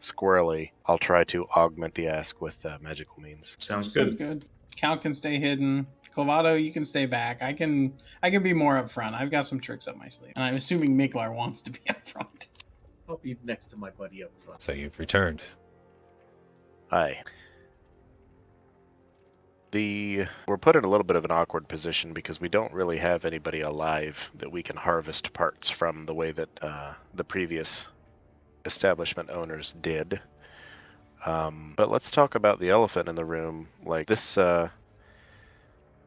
squirrely, I'll try to augment the ask with magical means. Sounds good. Sounds good. Cal can stay hidden. Clavado, you can stay back. I can be more upfront. I've got some tricks up my sleeve, and I'm assuming Miklar wants to be upfront. I'll be next to my buddy up front. So you've returned. Hi. We're put in a little bit of an awkward position because we don't really have anybody alive that we can harvest parts from the way that the previous establishment owners did. But let's talk about the elephant in the room. Like this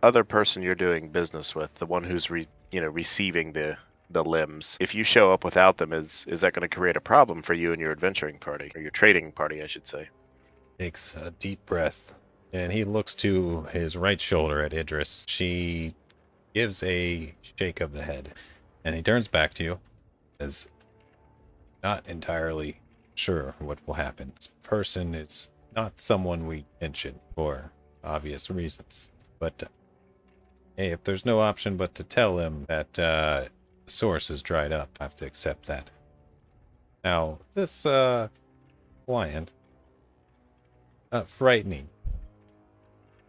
other person you're doing business with, the one who's receiving the limbs. If you show up without them, is that going to create a problem for you and your adventuring party, or your trading party, I should say? Takes a deep breath, and he looks to his right shoulder at Idris. She gives a shake of the head, and he turns back to you, as not entirely sure what will happen. This person is not someone we mention for obvious reasons, but hey, if there's no option but to tell him that the source is dried up, I have to accept that. Now, this client, frightening.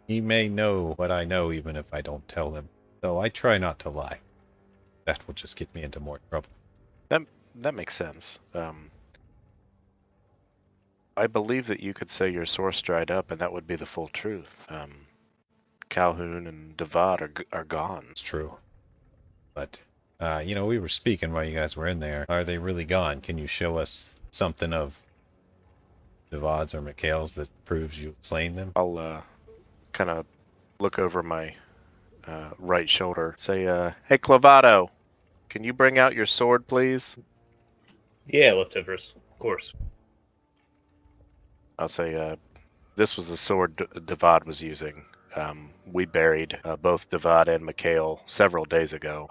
He may know what I know even if I don't tell him, though I try not to lie. That will just get me into more trouble. That makes sense. I believe that you could say your source dried up, and that would be the full truth. Calhoun and Devad are gone. It's true. But, we were speaking while you guys were in there. Are they really gone? Can you show us something of Devad's or Mikhail's that proves you've slain them? I'll kind of look over my right shoulder, say, hey, Clavado, can you bring out your sword, please? Yeah, leftovers, of course. I'll say, this was the sword Devad was using. We buried both Devad and Mikhail several days ago.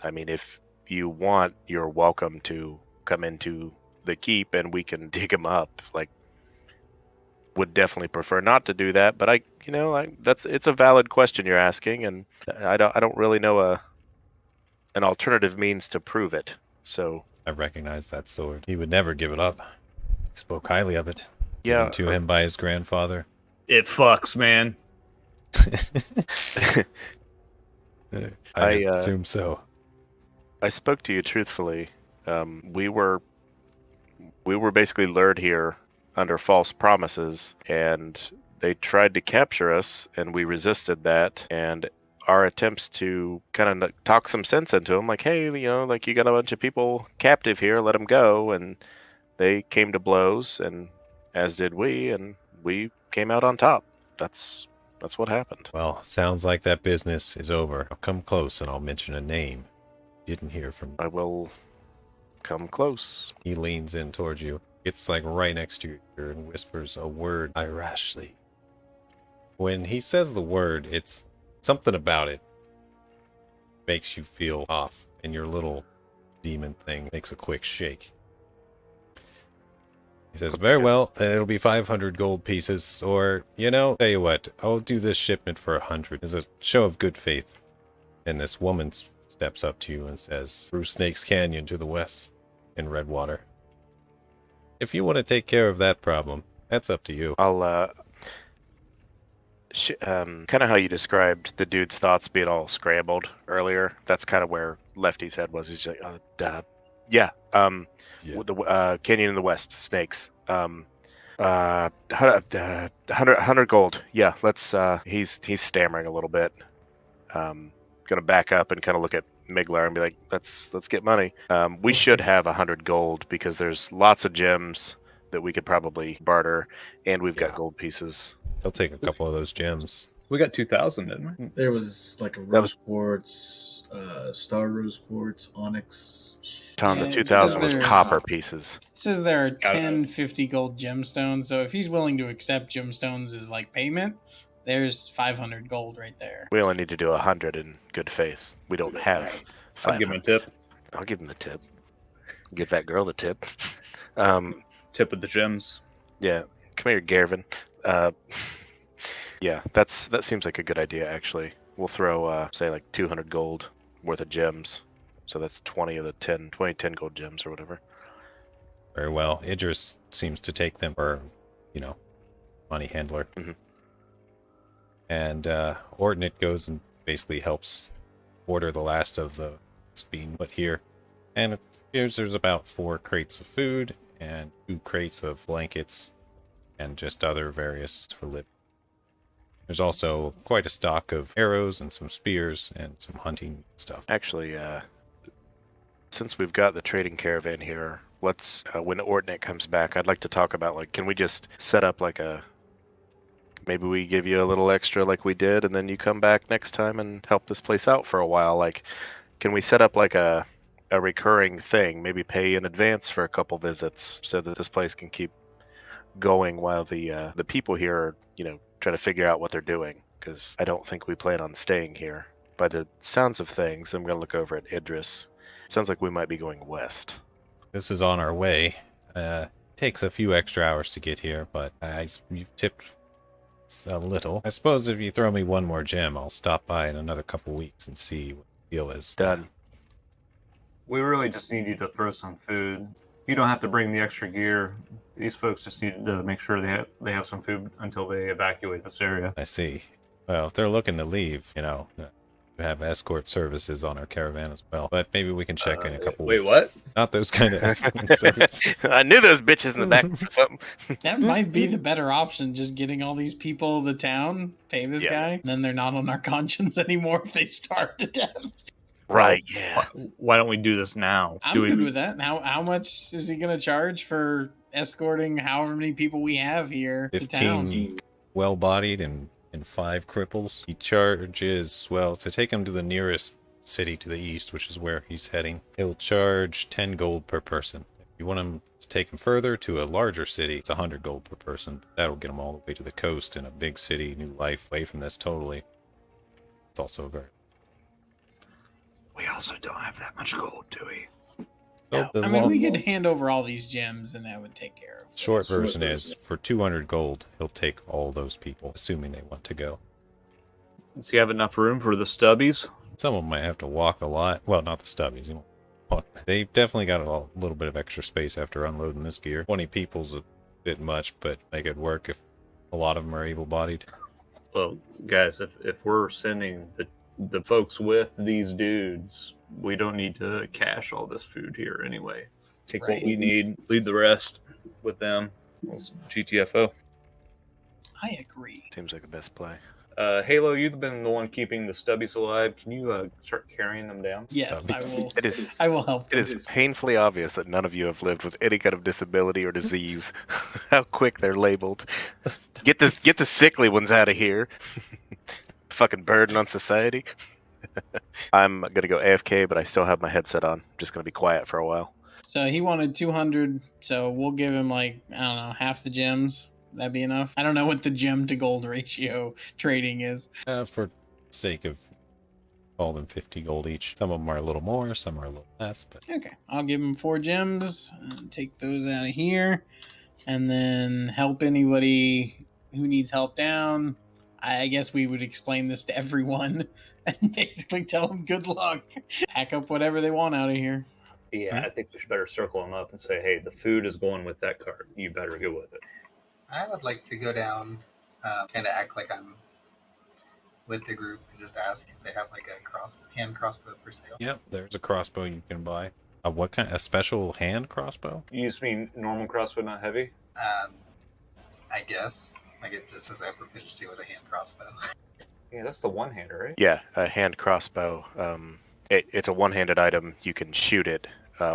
I mean, if you want, you're welcome to come into the keep and we can dig them up. Like, would definitely prefer not to do that, but it's a valid question you're asking, and I don't really know an alternative means to prove it. So I recognize that sword. He would never give it up. He spoke highly of it. Yeah, Given to him by his grandfather. It fucks, man. I assume so. I spoke to you truthfully. We were basically lured here under false promises, and they tried to capture us, and we resisted that. And our attempts to kind of talk some sense into them, like, hey, like, you got a bunch of people captive here, let them go. And they came to blows, and as did we, and we came out on top. That's what happened. Well, sounds like that business is over. I'll come close and I'll mention a name. Didn't hear from. I will come close. He leans in towards you. It's like right next to your ear and whispers a word, Irashly. When he says the word, it's something about it makes you feel off, and your little demon thing makes a quick shake. He says, very well, it'll be 500 gold pieces, or, tell you what, I'll do this shipment for 100 as a show of good faith. And this woman steps up to you and says, through Snake's Canyon to the west, in Redwater. If you want to take care of that problem, that's up to you. I'll, kind of how you described the dude's thoughts being all scrambled earlier, that's kind of where Lefty's head was. He's like, yeah. With the Canyon in the West, Snakes. 100 gold. Yeah, let's. He's stammering a little bit. Gonna back up and kind of look at Miglar and be like, let's get money. We should have 100 gold because there's lots of gems that we could probably barter, and we've got gold pieces. They'll take a couple of those gems. We got 2,000, didn't we? There was like a rose quartz, star rose quartz, onyx. Tom, Yeah, the it 2,000 was says there- copper pieces. It says there are Got it. 10 50 gold gemstones, so if he's willing to accept gemstones as like payment, there's 500 gold right there. We only need to do 100 in good faith. We don't have Right. I'll give him a 500. tip. I'll give him the tip. Give that girl the tip. Tip with the gems. Yeah, come here, Garvin. Yeah, that seems like a good idea, actually. We'll throw, say, like 200 gold worth of gems. So that's 20 of the 10 gold gems or whatever. Very well. Idris seems to take them, or, money handler. Mhm. And Ortnit goes and basically helps order the last of the being put here. And it appears there's about 4 crates of food and 2 crates of blankets and just other various for living. There's also quite a stock of arrows and some spears and some hunting stuff. Actually, since we've got the trading caravan here, let's, when Ortnit comes back, I'd like to talk about, like, can we just set up like maybe we give you a little extra like we did, and then you come back next time and help this place out for a while? Like, can we set up like a recurring thing, maybe pay in advance for a couple visits so that this place can keep going while the people here are, trying to figure out what they're doing, because I don't think we plan on staying here. By the sounds of things, I'm going to look over at Idris. Sounds like we might be going west. This is on our way. Takes a few extra hours to get here, but you've tipped a little. I suppose if you throw me one more gem, I'll stop by in another couple weeks and see what the deal is. Done. We really just need you to throw some food. You don't have to bring the extra gear. These folks just need to make sure they have some food until they evacuate this area. I see. Well, if they're looking to leave, we have escort services on our caravan as well. But maybe we can check in a couple weeks. Wait, what? Not those kind of escort services. I knew those bitches in the back or something. That might be the better option, just getting all these people to town, pay this guy, then they're not on our conscience anymore if they starve to death. Right, yeah. Why don't we do this now? I'm good with that. How much is he going to charge for escorting however many people we have here to town? 15 well-bodied and 5 cripples. He charges, well, to take him to the nearest city to the east, which is where he's heading, he'll charge 10 gold per person. If you want him to take him further to a larger city, it's 100 gold per person. That'll get him all the way to the coast in a big city, new life, away from this totally. It's also very... We also don't have that much gold, do we? So the I mean, we long- could hand over all these gems and that would take care of it. Short version is, for 200 gold, he'll take all those people, assuming they want to go. Does he have enough room for the stubbies? Some of them might have to walk a lot. Well, not the stubbies. You won't walk. They've definitely got a little bit of extra space after unloading this gear. 20 people's a bit much, but make it work if a lot of them are able-bodied. Well, guys, if we're sending the folks with these dudes, we don't need to cache all this food here anyway. Take what we need, leave the rest with them. It's GTFO. I agree. Seems like the best play. Halo, you've been the one keeping the stubbies alive. Can you start carrying them down? Yes, Stubbies. I will help. It is painfully obvious that none of you have lived with any kind of disability or disease. How quick they're labeled. Get the sickly ones out of here. Fucking burden on society. I'm gonna go AFK, but I still have my headset on. Just gonna be quiet for a while. So he wanted 200, so we'll give him like, I don't know, half the gems. That'd be enough. I don't know what the gem to gold ratio trading is. For sake of all them 50 gold each. Some of them are a little more, some are a little less, but Okay, I'll give him 4 gems and take those out of here, and then help anybody who needs help down. I guess we would explain this to everyone and basically tell them good luck. Pack up whatever they want out of here. Yeah, I think we should better circle them up and say, hey, the food is going with that cart. You better go with it. I would like to go down, kind of act like I'm with the group and just ask if they have like a hand crossbow for sale. yep, there's a crossbow you can buy. What kind? A special hand crossbow? You just mean normal crossbow, not heavy? I guess. Like it just says I have proficiency with a hand crossbow. Yeah, that's the one-hander, right? Yeah, a hand crossbow. It's a one-handed item. You can shoot it.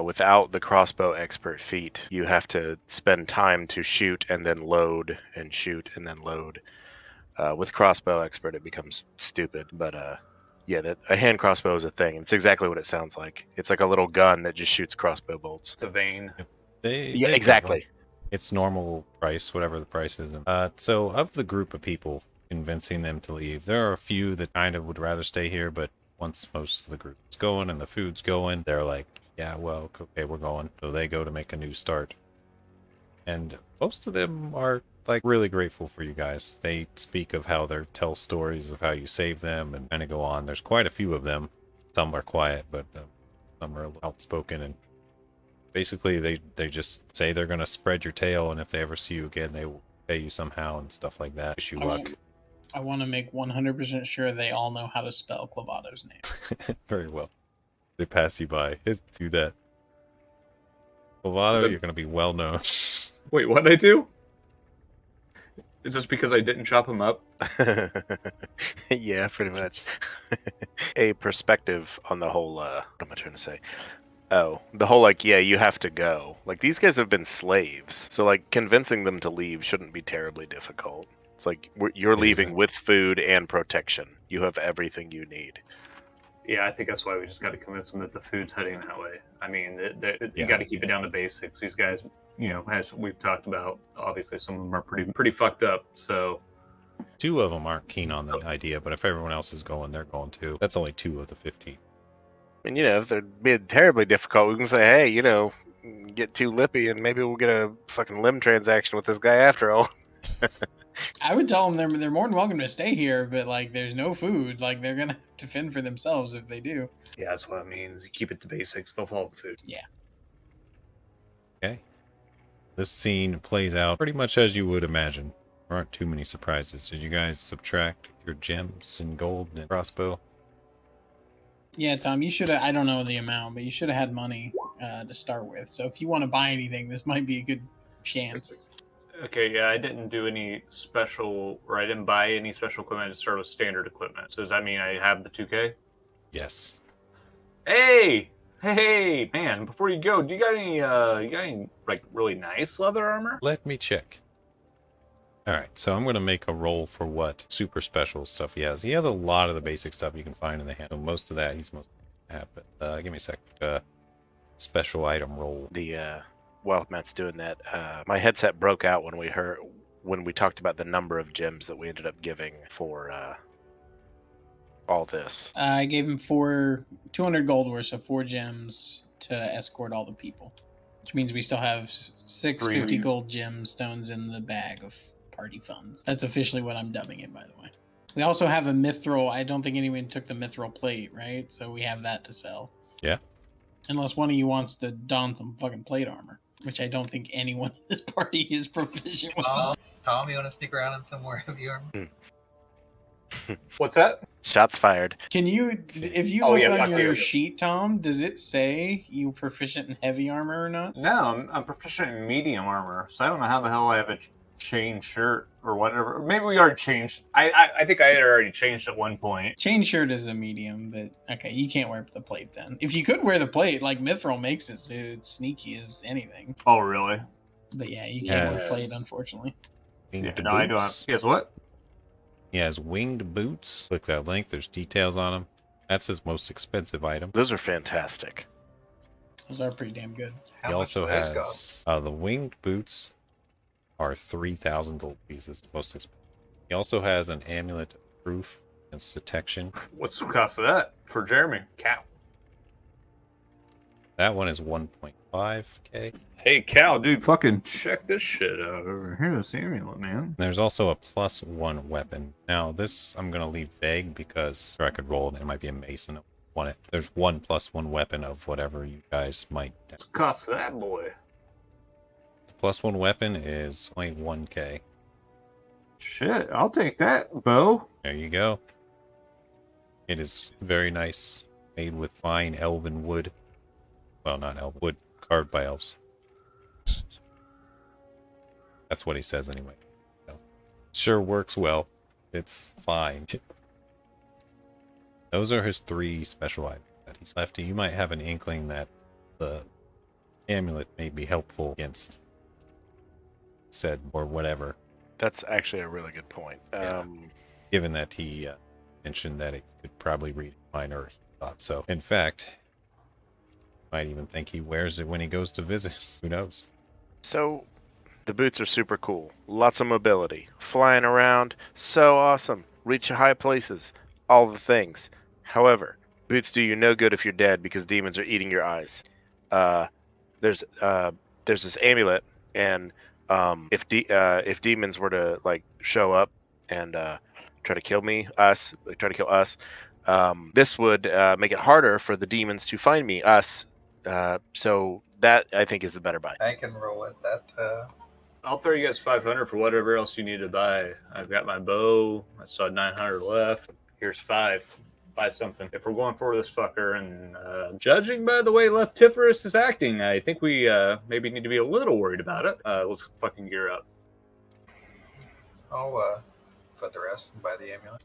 Without the crossbow expert feat, you have to spend time to shoot and then load and shoot and then load. With crossbow expert, it becomes stupid. But yeah, a hand crossbow is a thing. It's exactly what it sounds like. It's like a little gun that just shoots crossbow bolts. It's a vein. Yeah, exactly. It's normal price, whatever the price is. So of the group of people convincing them to leave, there are a few that kind of would rather stay here, but once most of the group is going and the food's going, they're like, yeah, well, okay, we're going. So they go to make a new start. And most of them are like really grateful for you guys. They speak of how they tell stories of how you saved them and kind of go on. There's quite a few of them. Some are quiet, but some are outspoken, and basically they just say they're going to spread your tail, and if they ever see you again, they will pay you somehow and stuff like that. Wish you luck. I want to make 100% sure they all know how to spell Clavato's name. Very well. They pass you by. Do that. Lovato, you're going to be well known. Wait, what did I do? Is this because I didn't chop him up? Yeah, pretty much. A perspective on the whole, what am I trying to say? Oh, the whole, like, yeah, you have to go. Like, these guys have been slaves. So, like, convincing them to leave shouldn't be terribly difficult. It's like, you're It leaving isn't. with food and protection. You have everything you need. Yeah, I think that's why we just got to convince them that the food's heading that way. I mean, Yeah. you got to keep it down to basics. These guys, as we've talked about, obviously some of them are pretty fucked up. So 2 of them aren't keen on the idea, but if everyone else is going, they're going too. That's only 2 of the 15. And, if they're being terribly difficult, we can say, hey, get too lippy and maybe we'll get a fucking limb transaction with this guy after all. I would tell them they're more than welcome to stay here, but like there's no food. Like they're gonna have to fend for themselves if they do. yeah, that's what I mean. Is you keep it to basics, they'll follow the food. Yeah. Okay. This scene plays out pretty much as you would imagine. There aren't too many surprises. Did you guys subtract your gems and gold and crossbow? Yeah, Tom, you should have. I don't know the amount, but you should have had money to start with. So if you want to buy anything, this might be a good chance. Okay, yeah, I didn't do any special, or I didn't buy any special equipment. I just started with standard equipment. So does that mean I have the 2K? Yes. Hey, man! Before you go, do you got any like really nice leather armor? Let me check. Alright, so I'm going to make a roll for what super special stuff he has. He has a lot of the basic stuff you can find in the hand. So most of that he's most have, but give me a sec. Special item roll. While Matt's doing that, my headset broke out when we talked about the number of gems that we ended up giving for all this. I gave him 200 gold worth, so 4 gems to escort all the people, which means we still have 650 gold gemstones in the bag of party funds. That's officially what I'm dubbing it, by the way. We also have a mithril. I don't think anyone took the mithril plate, right? So we have that to sell. Yeah. Unless one of you wants to don some fucking plate armor, which I don't think anyone in this party is proficient with. Tom, you want to sneak around in some more heavy armor? What's that? Shots fired. Can you, if you look on your sheet, Tom, does it say you proficient in heavy armor or not? No, I'm proficient in medium armor, so I don't know how the hell I have a chain shirt or whatever. Maybe we already changed. I think I had already changed at one point. Chain shirt is a medium, but okay, you can't wear the plate then. If you could wear the plate, like Mithril makes it so it's sneaky as anything. Oh, really? But yeah, you can't wear Yes. plate, unfortunately. Yeah, no, I don't. Yes, what? He has winged boots. Click that link. There's details on them. That's his most expensive item. Those are fantastic. Those are pretty damn good. He also has the winged boots are 3,000 gold pieces. Most expensive. He also has an amulet of proof against detection. What's the cost of that for Jeremy? Cow. That one is 1.5k. Hey, Cal, dude, fucking check this shit out over here. This amulet, man. There's also a +1 weapon. Now, this I'm going to leave vague because I could roll and it might be a mace and want it. There's 1 +1 weapon of whatever you guys might. What's the cost of that, boy? The +1 weapon is only 1k. Shit, I'll take that, Bo. There you go. It is very nice, made with fine elven wood. Well, not elven wood, carved by elves. That's what he says anyway. So, sure works well. It's fine. Those are his 3 special items that he's left. You might have an inkling that the amulet may be helpful against said or whatever. That's actually a really good point. Yeah. Given that he mentioned that it could probably read minor, he thought so. In fact, might even think he wears it when he goes to visit. Who knows? So, the boots are super cool. Lots of mobility. Flying around. So awesome. Reach high places. All the things. However, boots do you no good if you're dead because demons are eating your eyes. There's this amulet, and if demons were to like show up and try to kill us, this would make it harder for the demons to find us. So that I think is the better buy. I can roll with that. I'll throw you guys 500 for whatever else you need to buy. I've got my bow. I still had 900 left. Here's 5. Buy something. If we're going for this fucker, and judging by the way Leftiferous is acting, I think we maybe need to be a little worried about it. Let's fucking gear up. I'll foot the rest and buy the amulet.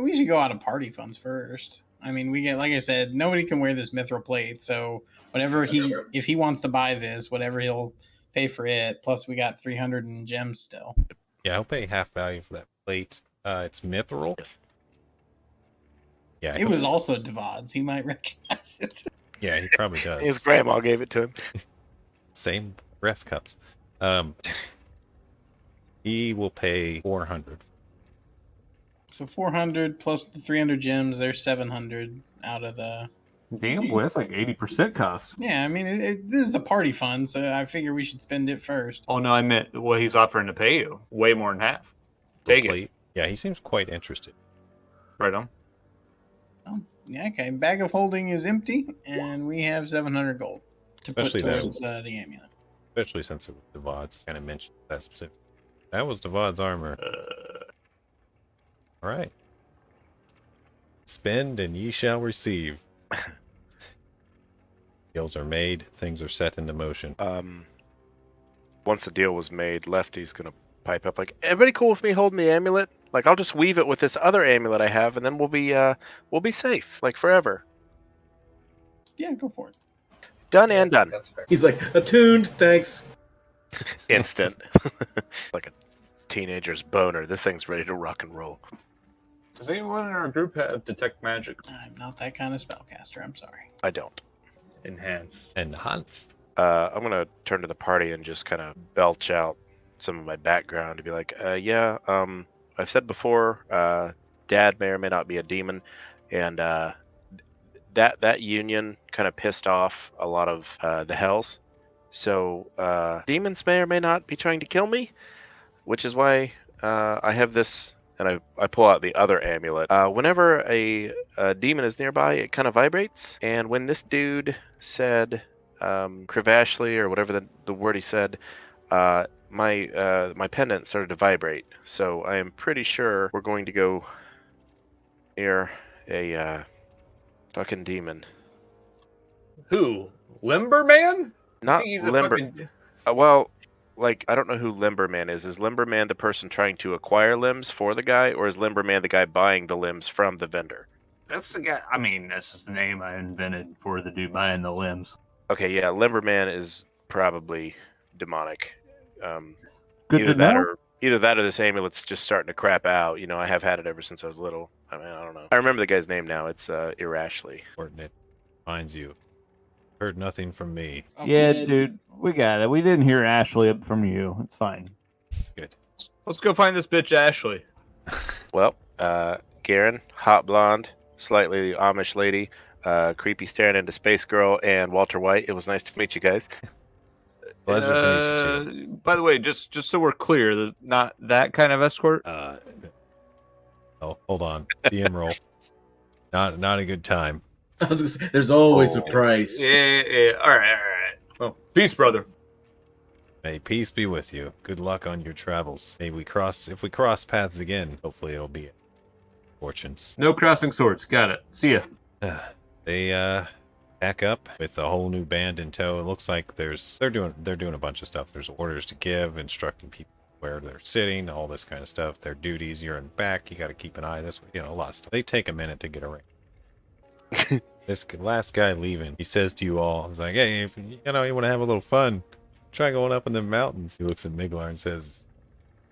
We should go out of party funds first. I mean, we get, like I said, nobody can wear this mithril plate, so if he wants to buy this, whatever he'll pay for it, plus we got 300 in gems still. Yeah, I'll pay half value for that plate. It's mithril. Yes. Yeah, It was also Devad's. He might recognize it. Yeah, he probably does. His grandma gave it to him. Same breast cups. He will pay 400. So 400 plus the 300 gems, there's 700 out of the... Damn, boy, that's like 80% cost. Yeah, I mean, this is the party fund, so I figure we should spend it first. Oh, no, I meant what he's offering to pay you. Way more than half. Take it. Plate. Yeah, he seems quite interested. Right on. Oh, yeah, okay. Bag of holding is empty, and we have 700 gold to Especially put towards the amulet. Especially since it was Devad's. Kind of mentioned that specific. That was Devad's armor. All right. Spend and ye shall receive. Deals are made. Things are set into motion. Once the deal was made, Lefty's gonna pipe up like, "Everybody cool with me holding the amulet? Like, I'll just weave it with this other amulet I have, and then we'll be safe, like forever." Yeah, go for it. Done and done. That's fair. He's like, attuned, thanks. Instant. Like a teenager's boner. This thing's ready to rock and roll. Does anyone in our group have detect magic? I'm not that kind of spellcaster. I'm sorry. I don't. Enhance. And Hans. I'm gonna turn to the party and just kind of belch out some of my background to be like, I've said before, Dad may or may not be a demon, and that union kind of pissed off a lot of the hells. So demons may or may not be trying to kill me, which is why I have this, and I pull out the other amulet. Whenever a demon is nearby, it kind of vibrates, and when this dude said Crivashly, or whatever the word he said, my pendant started to vibrate. So I am pretty sure we're going to go near a fucking demon. Who? Limberman? I Not think he's a Limber. fucking... Well, like, I don't know who Limberman is. Is Limberman the person trying to acquire limbs for the guy, or is Limberman the guy buying the limbs from the vendor? That's the guy. I mean, that's just the name I invented for the dude buying the limbs. Okay, yeah, Limberman is probably demonic. Good either to that know. or either that or this amulet's just starting to crap out. You know, I have had it ever since I was little. I mean, I don't know. I remember the guy's name now. It's Irashly. Ortnit finds you. Heard nothing from me. Yeah, dude, we got it. We didn't hear Ashley up from you. It's fine. Good. Let's go find this bitch Ashley. Well, Garen, hot blonde, slightly Amish lady, creepy staring into Space Girl, and Walter White. It was nice to meet you guys. Pleasure to meet you too. By the way, just so we're clear, there's not that kind of escort. Oh, hold on. DM roll. Not a good time. I was gonna say, there's always a price. Yeah. All right. Well, peace, brother. May peace be with you. Good luck on your travels. If we cross paths again, hopefully it'll be fortunes. No crossing swords. Got it. See ya. They back up with a whole new band in tow. It looks like they're doing a bunch of stuff. There's orders to give, instructing people where they're sitting, all this kind of stuff. Their duties. You're in back. You got to keep an eye this way. You know, a lot of stuff. They take a minute to get around. This last guy leaving, he says to you all, he's like, "Hey, if you want to have a little fun, try going up in the mountains." He looks at Miglar and says,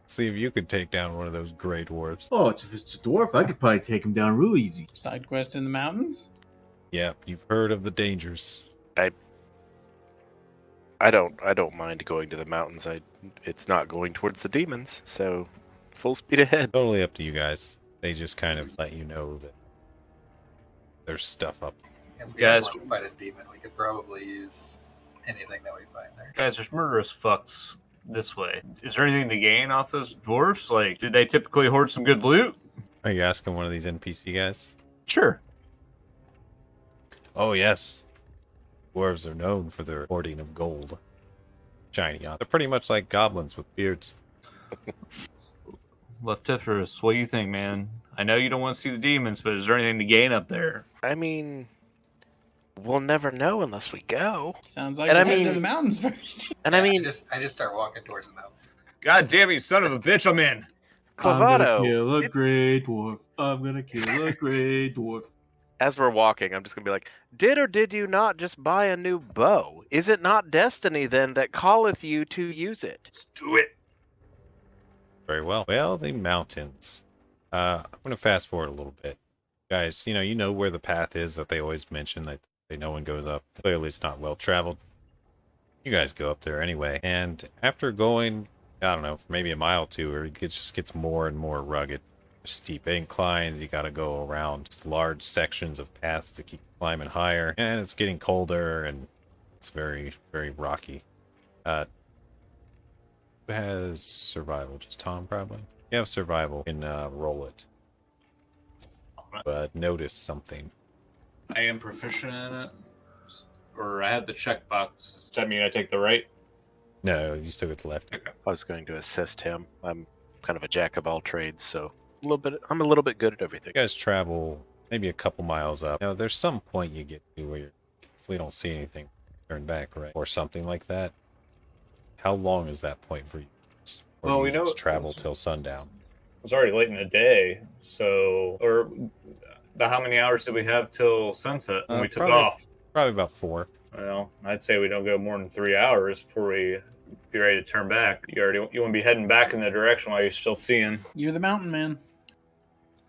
"See if you could take down one of those gray dwarfs." Oh, if it's a dwarf, I could probably take him down real easy. Side quest in the mountains? Yeah, you've heard of the dangers. I don't mind going to the mountains. It's not going towards the demons, so full speed ahead. Totally up to you guys. They just kind of let you know that there's stuff up. If we Guys- want to fight a demon, we could probably use anything that we find there. Guys, there's murderous fucks this way. Is there anything to gain off those dwarfs? Like, did they typically hoard some good loot? Are you asking one of these NPC guys? Sure. Oh, yes. Dwarves are known for their hoarding of gold. shiny on. They're pretty much like goblins with beards. Leftifers, what do you think, man? I know you don't want to see the demons, but is there anything to gain up there? I mean, we'll never know unless we go. Sounds like And we're I heading to mean- the mountains first. And Yeah, I mean, I just start walking towards the mountains. God damn it, you son of a bitch, I'm in. I'm gonna Clavado, kill a gray dwarf. I'm gonna kill a gray dwarf. as we're walking, I'm just gonna be like, did or did you not just buy a new bow? Is it not destiny then that calleth you to use it? Let's do it. Very well. Well, the mountains. I'm going to fast forward a little bit. Guys, you know where the path is that they always mention that no one goes up. Clearly it's not well traveled. You guys go up there anyway. And after going, I don't know, for maybe a mile or two, it just gets more and more rugged. Steep inclines, you got to go around large sections of paths to keep climbing higher. And it's getting colder and it's very, very rocky. Who has survival? Just Tom, probably? You have survival. You can roll it. But notice something. I am proficient in it. Or I have the checkbox. Does that mean I take the right? No, you still get the left. I was going to assist him. I'm kind of a jack of all trades, so I'm a little bit good at everything. You guys travel maybe a couple miles up. There's some point you get to where if we don't see anything, turn back, right? Or something like that. How long is that point for you? Or Well, do we you know just it travel was- till sundown. It was already late in the day, so how many hours did we have till sunset when we took probably- off? Probably about 4. Well, I'd say we don't go more than 3 hours before we be ready to turn back. You want to be heading back in the direction while you're still seeing. You're the mountain man.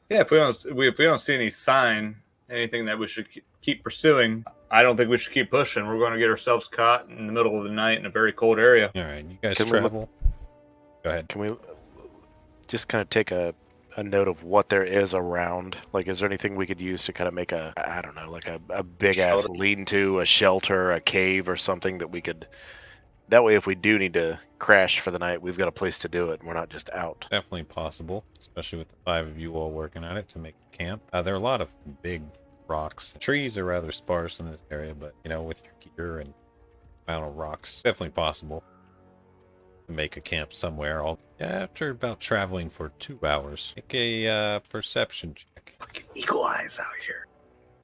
Yeah, if we don't see any sign, anything that we should keep pursuing, I don't think we should keep pushing. We're going to get ourselves caught in the middle of the night in a very cold area. All right, you guys Can we look- travel. Go ahead. Can we just kind of take a note of what there is around? Like, is there anything we could use to kind of make I don't know, like a big ass lean-to, a shelter, a cave, or something that we could. That way, if we do need to crash for the night, we've got a place to do it, and we're not just out. Definitely possible, especially with the 5 of you all working at it to make a camp. There are a lot of big rocks. Trees are rather sparse in this area, but with your gear and amount of rocks, definitely possible to make a camp somewhere. After about traveling for 2 hours, make a perception check. Eagle eyes out here.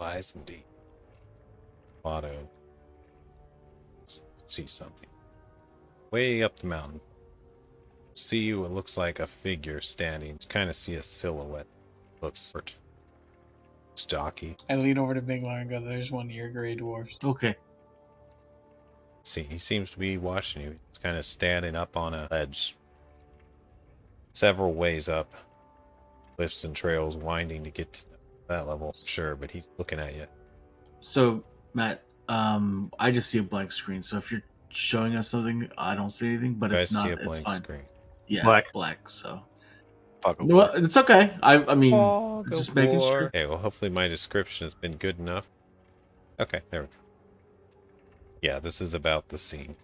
Eyes indeed. Auto. Let's see something. Way up the mountain. See what looks like a figure standing. Just kind of see a silhouette. Looks stocky. I lean over to Big Lar and go, "There's one of your gray dwarfs." Okay. See, he seems to be watching you. He's kind of standing up on a ledge. Several ways up. Cliffs and trails winding to get to that level. Sure, but he's looking at you. So, Matt, I just see a blank screen. So if you're showing us something, I don't see anything. But You if guys not, see a it's blank fine. screen. Yeah, Black. So, Fuck 'em. well, it's okay. I mean, Oh, just making sure. Okay, well, hopefully my description has been good enough. Okay, there we go. Yeah, this is about the scene.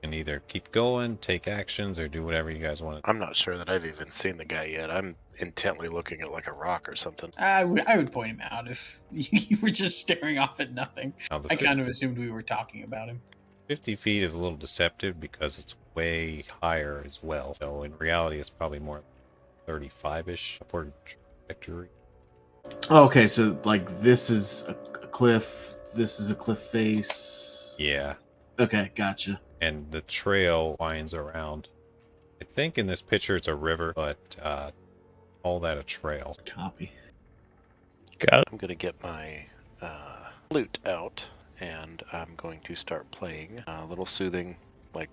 And either keep going, take actions, or do whatever you guys want to. I'm not sure that I've even seen the guy yet. I'm intently looking at like a rock or something. I would point him out if you were just staring off at nothing. Now, the I kind of 50 assumed we were talking about him. 50 feet is a little deceptive because it's way higher as well. So in reality, it's probably more 35-ish upward trajectory. Okay, so like this is a cliff. This is a cliff face. Yeah, Okay, gotcha. and the trail winds around. I think in this picture it's a river, but all that a trail. Copy. Got it. I'm gonna get my flute out, and I'm going to start playing a little soothing, like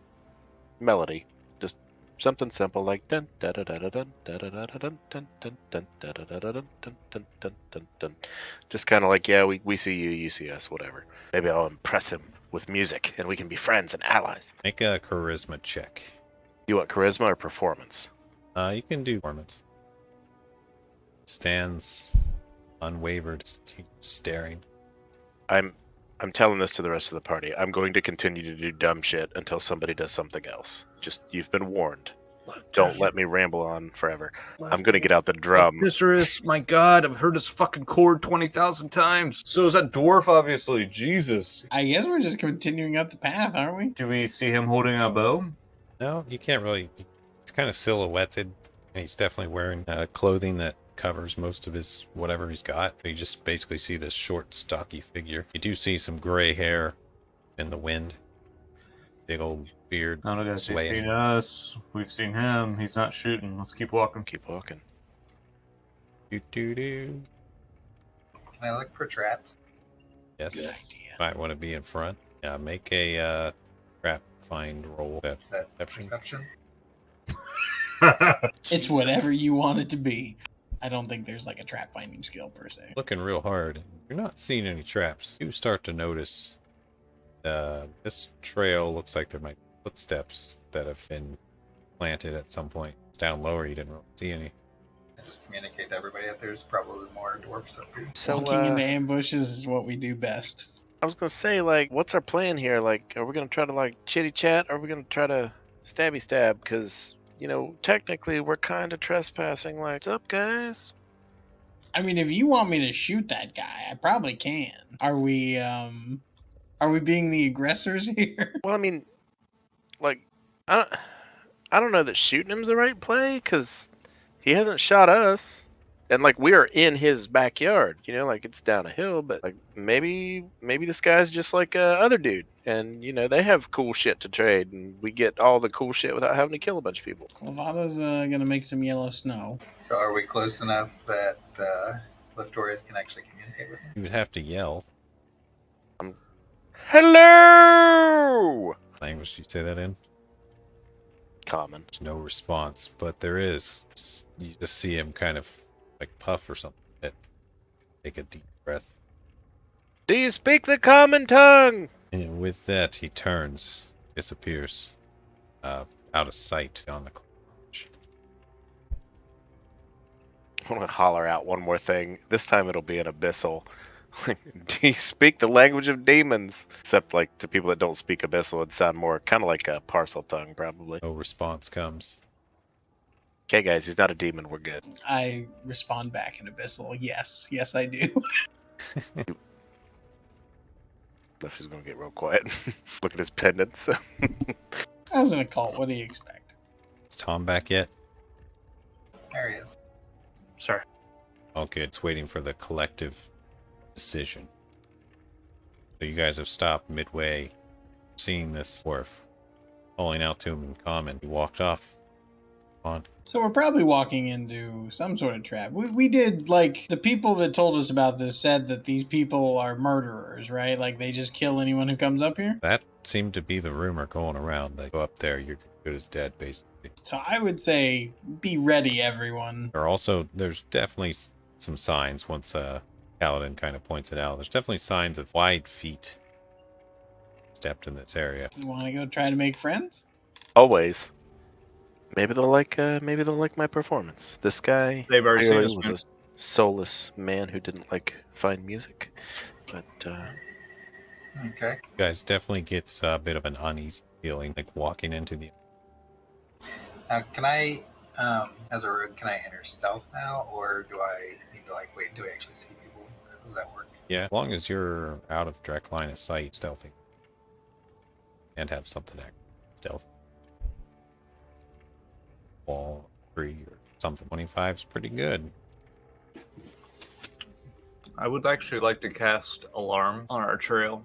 melody, just something simple like dun da da da da dun da da da da dun dun dun dun da da da da dun dun dun dun dun dun. Just kind of like, yeah, we see you, you see us, whatever. Maybe I'll impress him with music, and we can be friends and allies. Make a charisma check. You want charisma or performance? You can do performance. Stands unwavered, staring. I'm telling this to the rest of the party. I'm going to continue to do dumb shit until somebody does something else. Just, you've been warned. Don't let me ramble on forever. I'm gonna get out the drum. Pissarus, my God, I've heard his fucking chord 20,000 times. So is that dwarf, obviously. Jesus. I guess we're just continuing up the path, aren't we? Do we see him holding a bow? No, you can't really. He's kind of silhouetted, and he's definitely wearing clothing that covers most of his whatever he's got. So you just basically see this short, stocky figure. You do see some gray hair in the wind. Big old beard. I don't know, guys. He's swaying. seen us. We've seen him. He's not shooting. Let's keep walking. Keep walking. Do do do. Can I look for traps? Yes. Good idea. Might want to be in front. Yeah, make a trap find roll. Is that Perception. perception? It's whatever you want it to be. I don't think there's like a trap finding skill per se. Looking real hard. You're not seeing any traps. You start to notice this trail looks like there might be footsteps that have been planted at some point. It's down lower. You didn't really see any. I just communicate to everybody that there's probably more dwarfs up here. So Walking into ambushes is what we do best. I was gonna say, like, what's our plan here? Like, are we gonna try to like chitty chat? Or are we gonna try to stabby stab? Because technically we're kind of trespassing. Like, what's up, guys? I mean, if you want me to shoot that guy, I probably can. Are we being the aggressors here? Well, I mean, like, I don't know that shooting him's the right play because he hasn't shot us, and like we are in his backyard. Like it's down a hill, but like maybe this guy's just like other dude, and they have cool shit to trade, and we get all the cool shit without having to kill a bunch of people. Clavato's gonna make some yellow snow. So are we close enough that Liftorius can actually communicate with him? You would have to yell. Hello! Language do you say that in? Common. There's no response, but there is. You just see him kind of like puff or something. Take a deep breath. Do you speak the common tongue? And with that, he turns, disappears, out of sight on the cloud. I want to holler out one more thing. This time it'll be an abyssal. Do you speak the language of demons? Except like to people that don't speak abyssal, it'd sound more kind of like a parcel tongue, probably. No response comes. Okay, guys, he's not a demon. We're good. I respond back in abyssal. Yes, I do. Lefty's gonna get real quiet. Look at his pendants. I was in a cult. What do you expect? Is Tom back yet? There he is. Sorry. Oh, good. It's waiting for the collective decision. So you guys have stopped midway, seeing this dwarf, calling out to him in common. He walked off. On. So we're probably walking into some sort of trap. We did, like, the people that told us about this said that these people are murderers, right? Like, they just kill anyone who comes up here? That seemed to be the rumor going around. They go up there, you're good as dead, basically. So I would say, be ready, everyone. There's definitely some signs once Paladin kind of points it out. There's definitely signs of wide feet stepped in this area. You want to go try to make friends? Always. Maybe they'll like my performance. This guy They've already seen us, was man. a soulless man who didn't like fine music. But Okay. You guys definitely get a bit of an uneasy feeling, like walking into the... Now, can I, as a rogue, can I enter stealth now, or do I need to like wait until I actually see people? How does that work? Yeah, as long as you're out of direct line of sight, stealthy. And have something act stealth. Wall, tree, or something. 25 is pretty good. I would actually like to cast Alarm on our trail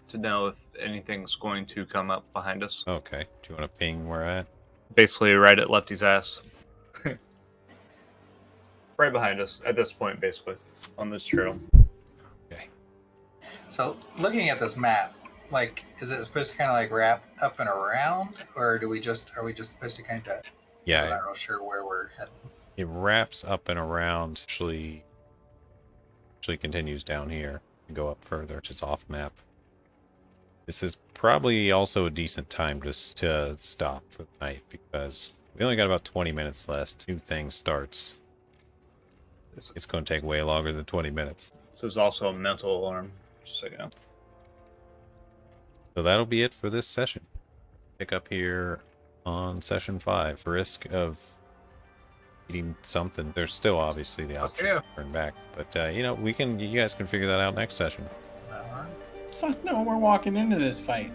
to know if anything's going to come up behind us. Okay. Do you want to ping where at? Basically, right at Lefty's ass. Right behind us at this point, basically, on this trail. Okay. So, looking at this map, like, is it supposed to kind of like wrap up and around, or are we just supposed to kind of? Yeah. I'm not real sure where we're heading. It wraps up and around. Actually continues down here and go up further, which is off map. This is probably also a decent time just to stop for the night because we only got about 20 minutes left. New thing starts. It's going to take way longer than 20 minutes. This is also a mental alarm, just so you know. So that'll be it for this session. Pick up here on session 5. Risk of eating something. There's still obviously the option to turn back, but you know, you guys can figure that out next session. Fuck no, we're walking into this fight.